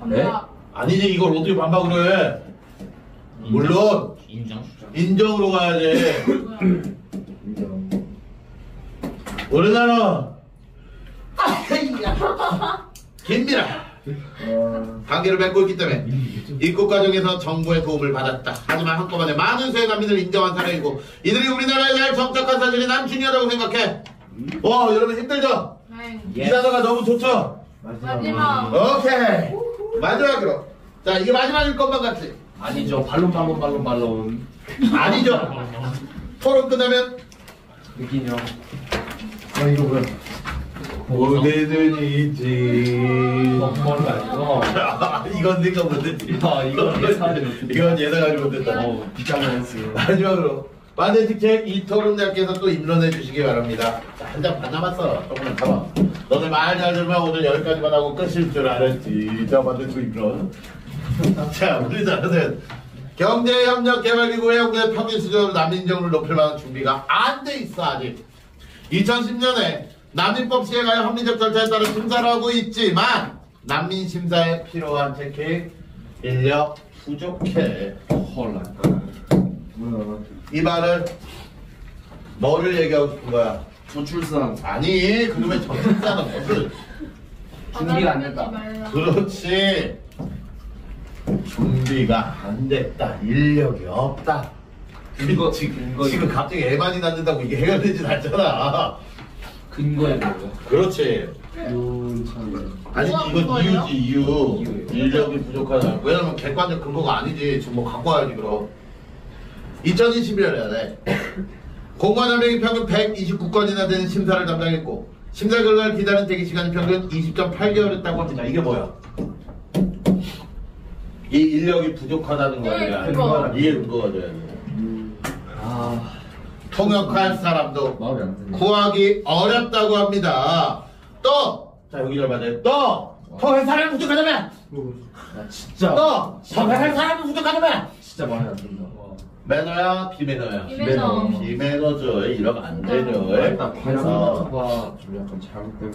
네? 아니지 이걸 어떻게 반박으로 해. 물론 인정으로 가야지. 우리나라 긴밀한 관계를 맺고 있기 때문에 입국 과정에서 정부의 도움을 받았다. 하지만 한꺼번에 많은 수의 난민을 인정한 사례이고 이들이 우리나라에 잘 정착한 사실이 난 중요하다고 생각해. 여러분 힘들죠? 네. 이 단어가 너무 좋죠? 마지막. 오케이. 마지막으로 자 이게 마지막일 것만 같지? 아니죠. 발론. 아니죠. 토론 끝나면 느끼냐? 이거 뭐야? 오늘은 이지. 그건 아니고. 이건 생각 못했지. 이건 예상하지 못했다. 이건 예상하지 못했다. 빗장난스. 마지막으로 만대특책 이토론자께서 또 입론해 주시기 바랍니다. 자, 한 장 반 남았어. 조금만 가봐. 너네 말 잘 들으면 오늘 여기까지만 하고 끝일 줄 알았지. 자, 만대특 입론. 자, 우리나라는 경제협력개발기구 회원국의 평균 수준으로 난민 인정률을 높일 만한 준비가 안 돼 있어 아직. 2010년에 난민법 시행하여 합리적 절차에 따라 심사를 하고 있지만 난민 심사에 필요한 체계 인력 부족해. 헐. 이 말을 뭐를 얘기하고 싶은 거야? 저출산. 아니 그놈의 저출산은 무슨 준비가 안 됐다. 그렇지 준비가 안 됐다 인력이 없다 근거 지금 갑자기 애만이 낳는다고 이게 해결되진 않잖아 근거에 뭐예요? 그렇지 아니 뭐가 이건 근거예요? 이유지 이유 인력이 부족하다 왜냐면 객관적 근거가 아니지 지금 뭐 갖고 와야지 그럼 2021년에 공관연맹이 평균 129건이나 되는 심사를 담당했고 심사 결과를 기다린 대기 시간이 평균 20.8개월이었다고 합니다. 이게 뭐야? 이 인력이 부족하다는 거야. 그거. 이게 근거가 돼야 돼. 통역할 사람도 마음에 안 드네. 구하기 어렵다고 합니다. 또! 자 여기 잘 맞아요. 또! 통역할 사람이 부족하다면! 진짜. 또! 통역할 사람이 부족하다면! 진짜 마음에 안 든다. 매너야? 비매너야? 비매너. 비매너죠. 이러면 안 되죠. 일단 관상부터가 좀 약간 잘못된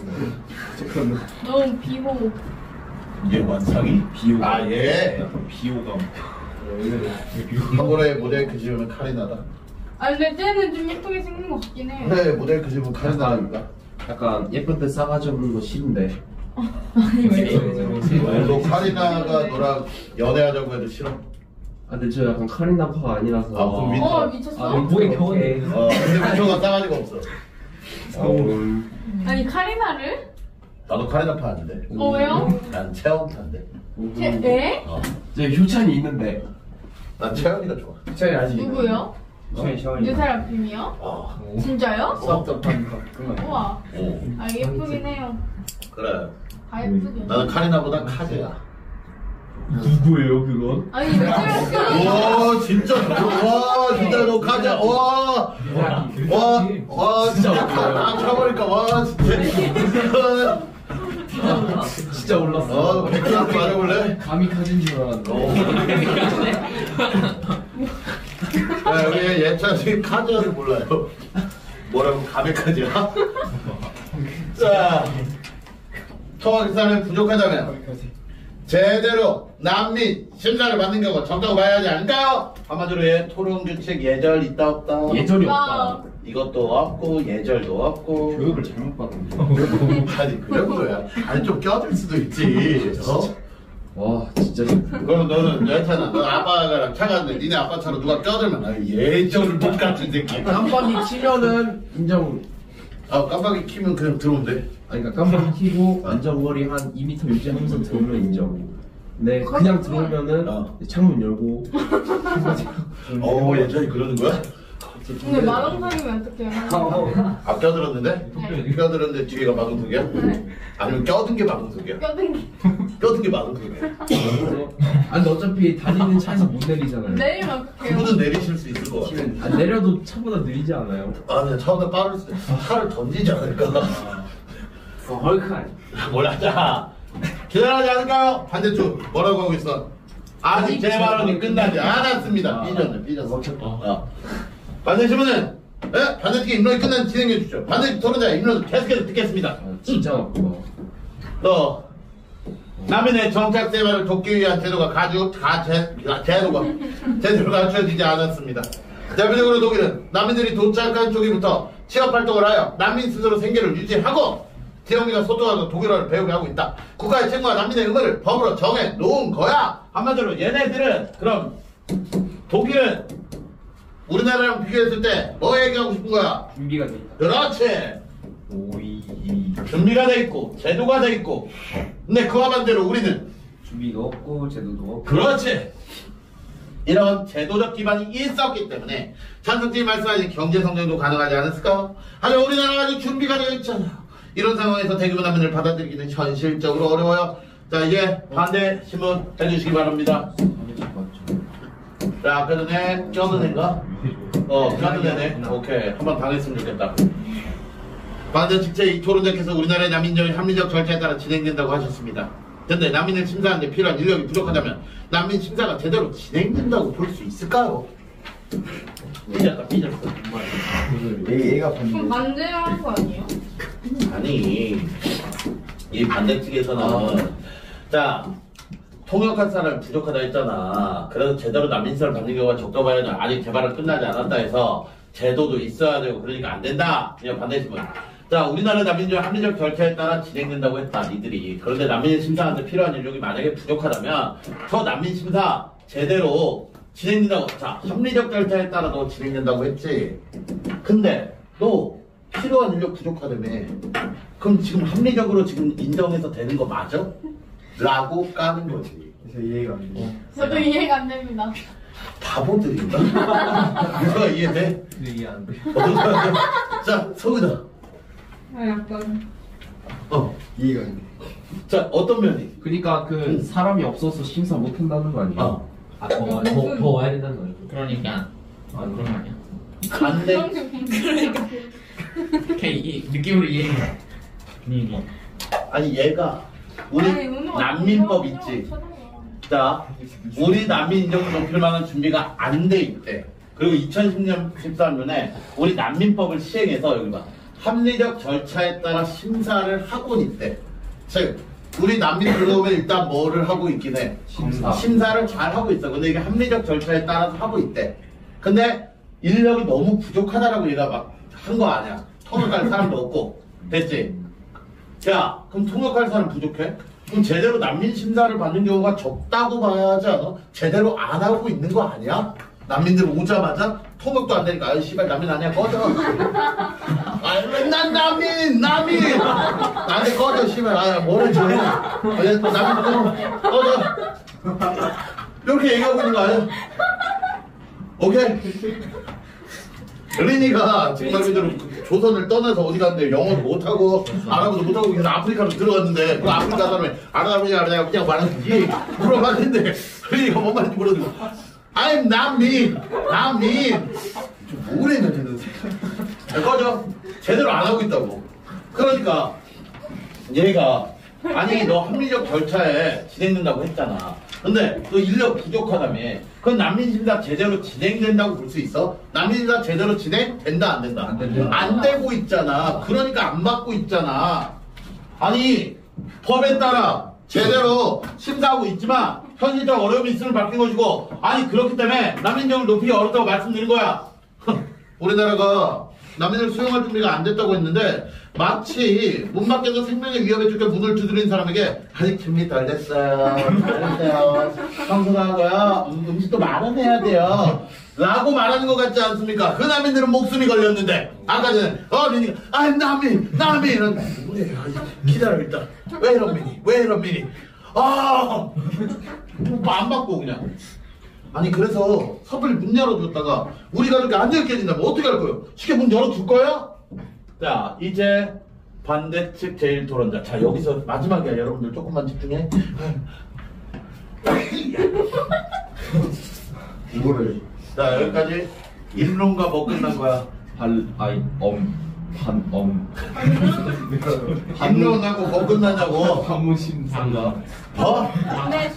거. 너무 비호. 이게 완성이? 비호감. 아, 예. 약간 비호감. 한국의 모델 지으면 카리나다. 아 근데 쟤는 좀 예쁘게 생긴 것 같긴 해. 그래, 모델 지으면 카리나니까. 약간 예쁜 데 싸가지 없는 거 싫은데. 아니 왜? 너 카리나가 너랑 연애하자고 해도 싫어? 아 근데 저 약간 카리나파가 아니라서. 아, 그럼 윈터. 미쳤어? 영국의 겨울에. 근데 민초가 싸가지가 없어. 아니 카리나를? 나도 카리나파 아닌데. 왜요? 난 채원파인데. 에? 저 효찬이 있는데. 난 채원이가 좋아. 차이 아직. 누구요? 유사람님이요? 어. 진짜요? 수업답하니까 그만. 우와. 오. 아 예쁘긴 해요. 그래. 다 예쁘죠. 나는 카리나보다 카즈야. 누구예요 그건? 아니 왜 그랬어? 와, 진짜. 와, 진짜 너 카즈야. 와. 와, 진짜 딱 쳐버릴까. 와, 진짜. 진짜 올랐어. 100kg 맞아볼래? 감히 카진 줄 알았는데. 야, 여기 예찬이 카즈를 몰라요. 뭐라고 가메카즈야? 자, 통학사는 부족하다면 제대로 난민 심사를 받는 경우가 적다고 봐야 하지 않을까요? 한마디로 토론 규칙 예절 있다 없다. 예절이 와. 없다. 이것도 없고 예절도 없고. 교육을 잘못 받았는데. 아니 그 정도야. 아니 좀 껴들 수도 있지. 어? 와 진짜. 그럼 너는 여차나 너 아빠랑 차가는데 니네 아빠처럼 누가 껴들면 아, 예절을 못 갖춘 새끼. 깜빡이 키면은 인정. 아 깜빡이 키면 그냥 들어온대. 아니 그러니까 깜빡이 키고 안전거리 한 2m 유지하면서 들어오면 인정. 네 그냥 들어오면은 창문 열고. 예전에 그러는 거야? 근데 마동석이면 어떡해요? 아 껴들었는데? 네. 껴들었는데 뒤에가 마동석이야? 네. 아니면 껴든 게 마동석이야? 껴든 게 껴든 게 마동석이야? 아니 어차피 달리는 차에서 못 내리잖아요. 내리면 어떡해요? 그분은 내리실 수 있을 것 같아. 안 내려도 차보다 느리지 않아요? 아 근데 차보다 빠를 수도 있어. 차를 던지지 않을까? 헐크한. 몰랐자. 기다리지 않을까요? 반대쪽 뭐라고 하고 있어? 아직 제 발언이 끝나지 않았습니다. 삐졌네. 반대시면은 반대특위 입론이 끝난 진행해 주십시오. 반대특위 토론자 입론을 계속해서 듣겠습니다. 아, 진짜 나쁘다. 또 남인의 정착 생활을 돕기 위한 제도가 제대로 갖춰지지 않았습니다. 대표적으로 독일은 난민들이 도착한 초기부터 취업활동을 하여 난민 스스로 생계를 유지하고 지역민과 소통하고 독일어를 배우게 하고 있다. 국가의 책무와 난민의 의무를 법으로 정해 놓은 거야. 한마디로 얘네들은 그럼 독일은 우리나라랑 비교했을 때 뭐 얘기하고 싶은 거야? 준비가 돼 있다. 그렇지. 오이. 준비가 돼 있고 제도가 돼 있고 근데 그와 반대로 우리는 준비도 없고 제도도 없고. 그렇지. 이런 제도적 기반이 있었기 때문에 찬성팀이 말씀하신 경제성장도 가능하지 않았을까? 하지만 우리나라가 아직 준비가 되어 있잖아요. 이런 상황에서 대규모 난민을 받아들이기는 현실적으로 어려워요. 자, 이제 반대 신문 해주시기 바랍니다. 자, 아까 전에 껴는 애인가? 껴는 애네. 오케이. 한번 당했으면 좋겠다. 반대 직제 이 토론자께서 우리나라의 난민정이 합리적 절차에 따라 진행된다고 하셨습니다. 근데 난민을 심사하는데 필요한 인력이 부족하다면 난민 심사가 제대로 진행된다고 볼 수 있을까요? 삐졌어. 얘가 그럼 반대하는 거 아니에요? 아니, 이 반대 측에서는 자, 통역할 사람이 부족하다 했잖아. 그래서 제대로 난민사를 받는 경우가 적다고 봐야지. 아직 개발은 끝나지 않았다 해서 제도도 있어야 되고 그러니까 안 된다. 그냥 반대시면. 자, 우리나라 난민정 합리적 절차에 따라 진행된다고 했다, 니들이. 그런데 난민 심사하는데 필요한 인력이 만약에 부족하다면 저 난민 심사 제대로 진행된다고. 자, 합리적 절차에 따라도 진행된다고 했지. 근데 너 필요한 인력 부족하다며. 그럼 지금 합리적으로 지금 인정해서 되는 거 맞아? 라고 까는 거지. 그래서 이해가 안 돼. 저도 이해가 안 됩니다. 바보들인가? 누가 이해돼? 이해 안 돼. 자, 성은아. 약간. 이해가 안 돼. 자, 어떤 면이? 그러니까 그 사람이 없어서 심사 못 한다는 거 아니에요? 더 와야 된다는 거죠. 그러니까. 그런 거 아니야. 반대. 그러니까. 이 느낌으로 이해가. 아니, 얘가 우리 난민법 있지. 자, 우리 난민 인정을 높일 만한 준비가 안 돼 있대. 그리고 2010년 13년에 우리 난민법을 시행해서 여기 봐. 합리적 절차에 따라 심사를 하고 있대. 즉, 우리 난민 들어오면 일단 뭐를 하고 있긴 해. 심사를 잘 하고 있어. 근데 이게 합리적 절차에 따라서 하고 있대. 근데 인력이 너무 부족하다라고 얘가 막 한 거 아니야. 통역할 사람도 없고. 됐지? 야, 그럼 통역할 사람 부족해? 그럼 제대로 난민 심사를 받는 경우가 적다고 봐야 하지 않아? 제대로 안 하고 있는 거 아니야? 난민들 오자마자 통역도 안 되니까 아이 씨발 난민 아니야 꺼져. 난 난민 나한테 꺼져 씨발. 뭐를 줘. 난민 꺼져. 이렇게 얘기하고 있는 거 아니야? 오케이. 린이가 정말 그대로 조선을 떠나서 어디 갔는데 영어도 못하고 아랍어도 못하고 그래서 아프리카로 들어갔는데 그 아프리카 사람이 알아보냐 그냥 말하는지 물어봤는데 린이가 뭔 말인지 모르고 I'm 난민 좀 뭐래냐 쟤는. 꺼져. 제대로 안 하고 있다고. 그러니까 얘가 아니 너 합리적 절차에 진행된다고 했잖아. 근데 너 인력 부족하다며. 그건 난민심사 제대로 진행된다고 볼 수 있어? 난민심사 제대로 진행된다 안 된다? 안 된다. 안 되고 있잖아. 그러니까 안 받고 있잖아. 아니 법에 따라 제대로 심사하고 있지만 현실적 어려움이 있으면 바뀐 것이고 아니 그렇기 때문에 난민정을 높이기 어렵다고 말씀드린 거야. 우리나라가 난민을 수용할 준비가 안 됐다고 했는데 마치 문 밖에서 생명의 위협에 쫓겨 문을 두드린 사람에게 아직 준비 덜 됐어요. 청소하고요. 음식도 마련해야 돼요. 라고 말하는 것 같지 않습니까? 그 난민들은 목숨이 걸렸는데 아까 전에 민이가 난민 이런데 기다려 일단 왜 이런 민이 안 받고 그냥. 아니 그래서 섭을 문 열어줬다가 우리가 이렇게 안 열게진다면 어떻게 할 거예요? 쉽게 문 열어줄 거야? 자 이제 반대측 제1토론자. 자 여기서 마지막이야. 여러분들 조금만 집중해. 이거를 자 여기까지 인론가 뭐 끝난 거야? 인론하고 뭐 끝나냐고. 반문심사인가? 어?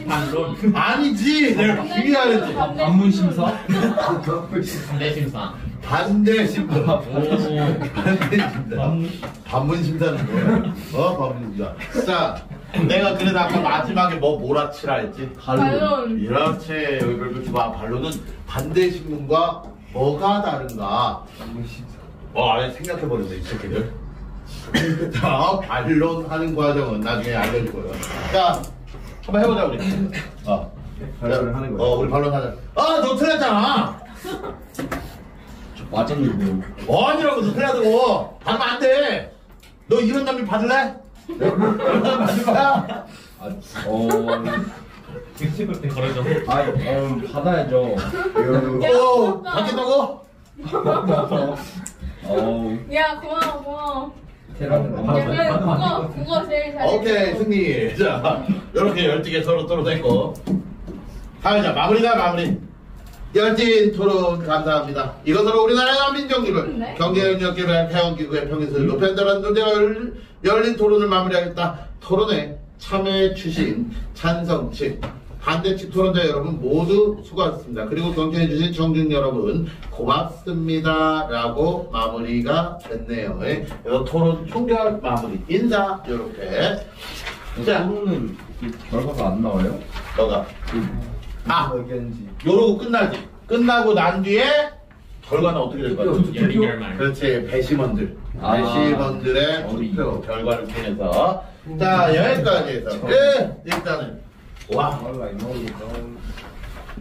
반론. 아니지 내가 비교하랬지. 반문심사? 반대심사. 반대 심사. 반문 심사는 뭐야? 반문 심사. 자, 내가 그래도 아까 마지막에 뭐 몰아치라 했지? 반론. 이렇지. 여기 별표 줘봐. 반론은 반대 신문과 뭐가 다른가? 아예 생각해버렸네 이 새끼들. 자, 반론하는 과정은 나중에 알려줄 거예요. 자, 한번 해보자 우리. 발언을 하는 거야. 우리 반론하자. 너 틀렸잖아. 맞았는데. 아니라고 너 틀렸다고. 받으면 안 돼. 너 이런 남미 받을래? 받을 거야? 걸어줘. 아이, 받아야죠. 오, 받겠다고? 야 고마워. 테라는 야 그래 그거 제일 잘해. 오케이, 승리. 자, 이렇게 12개 서로 뚫어냈고. 자, 마무리. 열띤 토론 감사합니다. 이것으로 우리나라의 난민정규를 네? 경제협력 개발 회원기구의 평균수를 높여다는 논의를 열린 토론을 마무리하겠다. 토론에 참여해 주신 찬성 측, 반대 측 토론자 여러분 모두 수고하셨습니다. 그리고 경청해 주신 청중 여러분 고맙습니다. 라고 마무리가 됐네요. 그래서 토론 총결 마무리 인사 요렇게. 자, 토론은 결과가 안 나와요? 너가 의견지. 요러고 끝나지. 끝나고 난 뒤에 결과는 어떻게 될 거야? 열린 결말. 그렇지, 배심원들. 아. 배심원들의 투표 결과를 통해서. 자, 여기까지 해서. 일단은. 와. 원래 이놈이 좀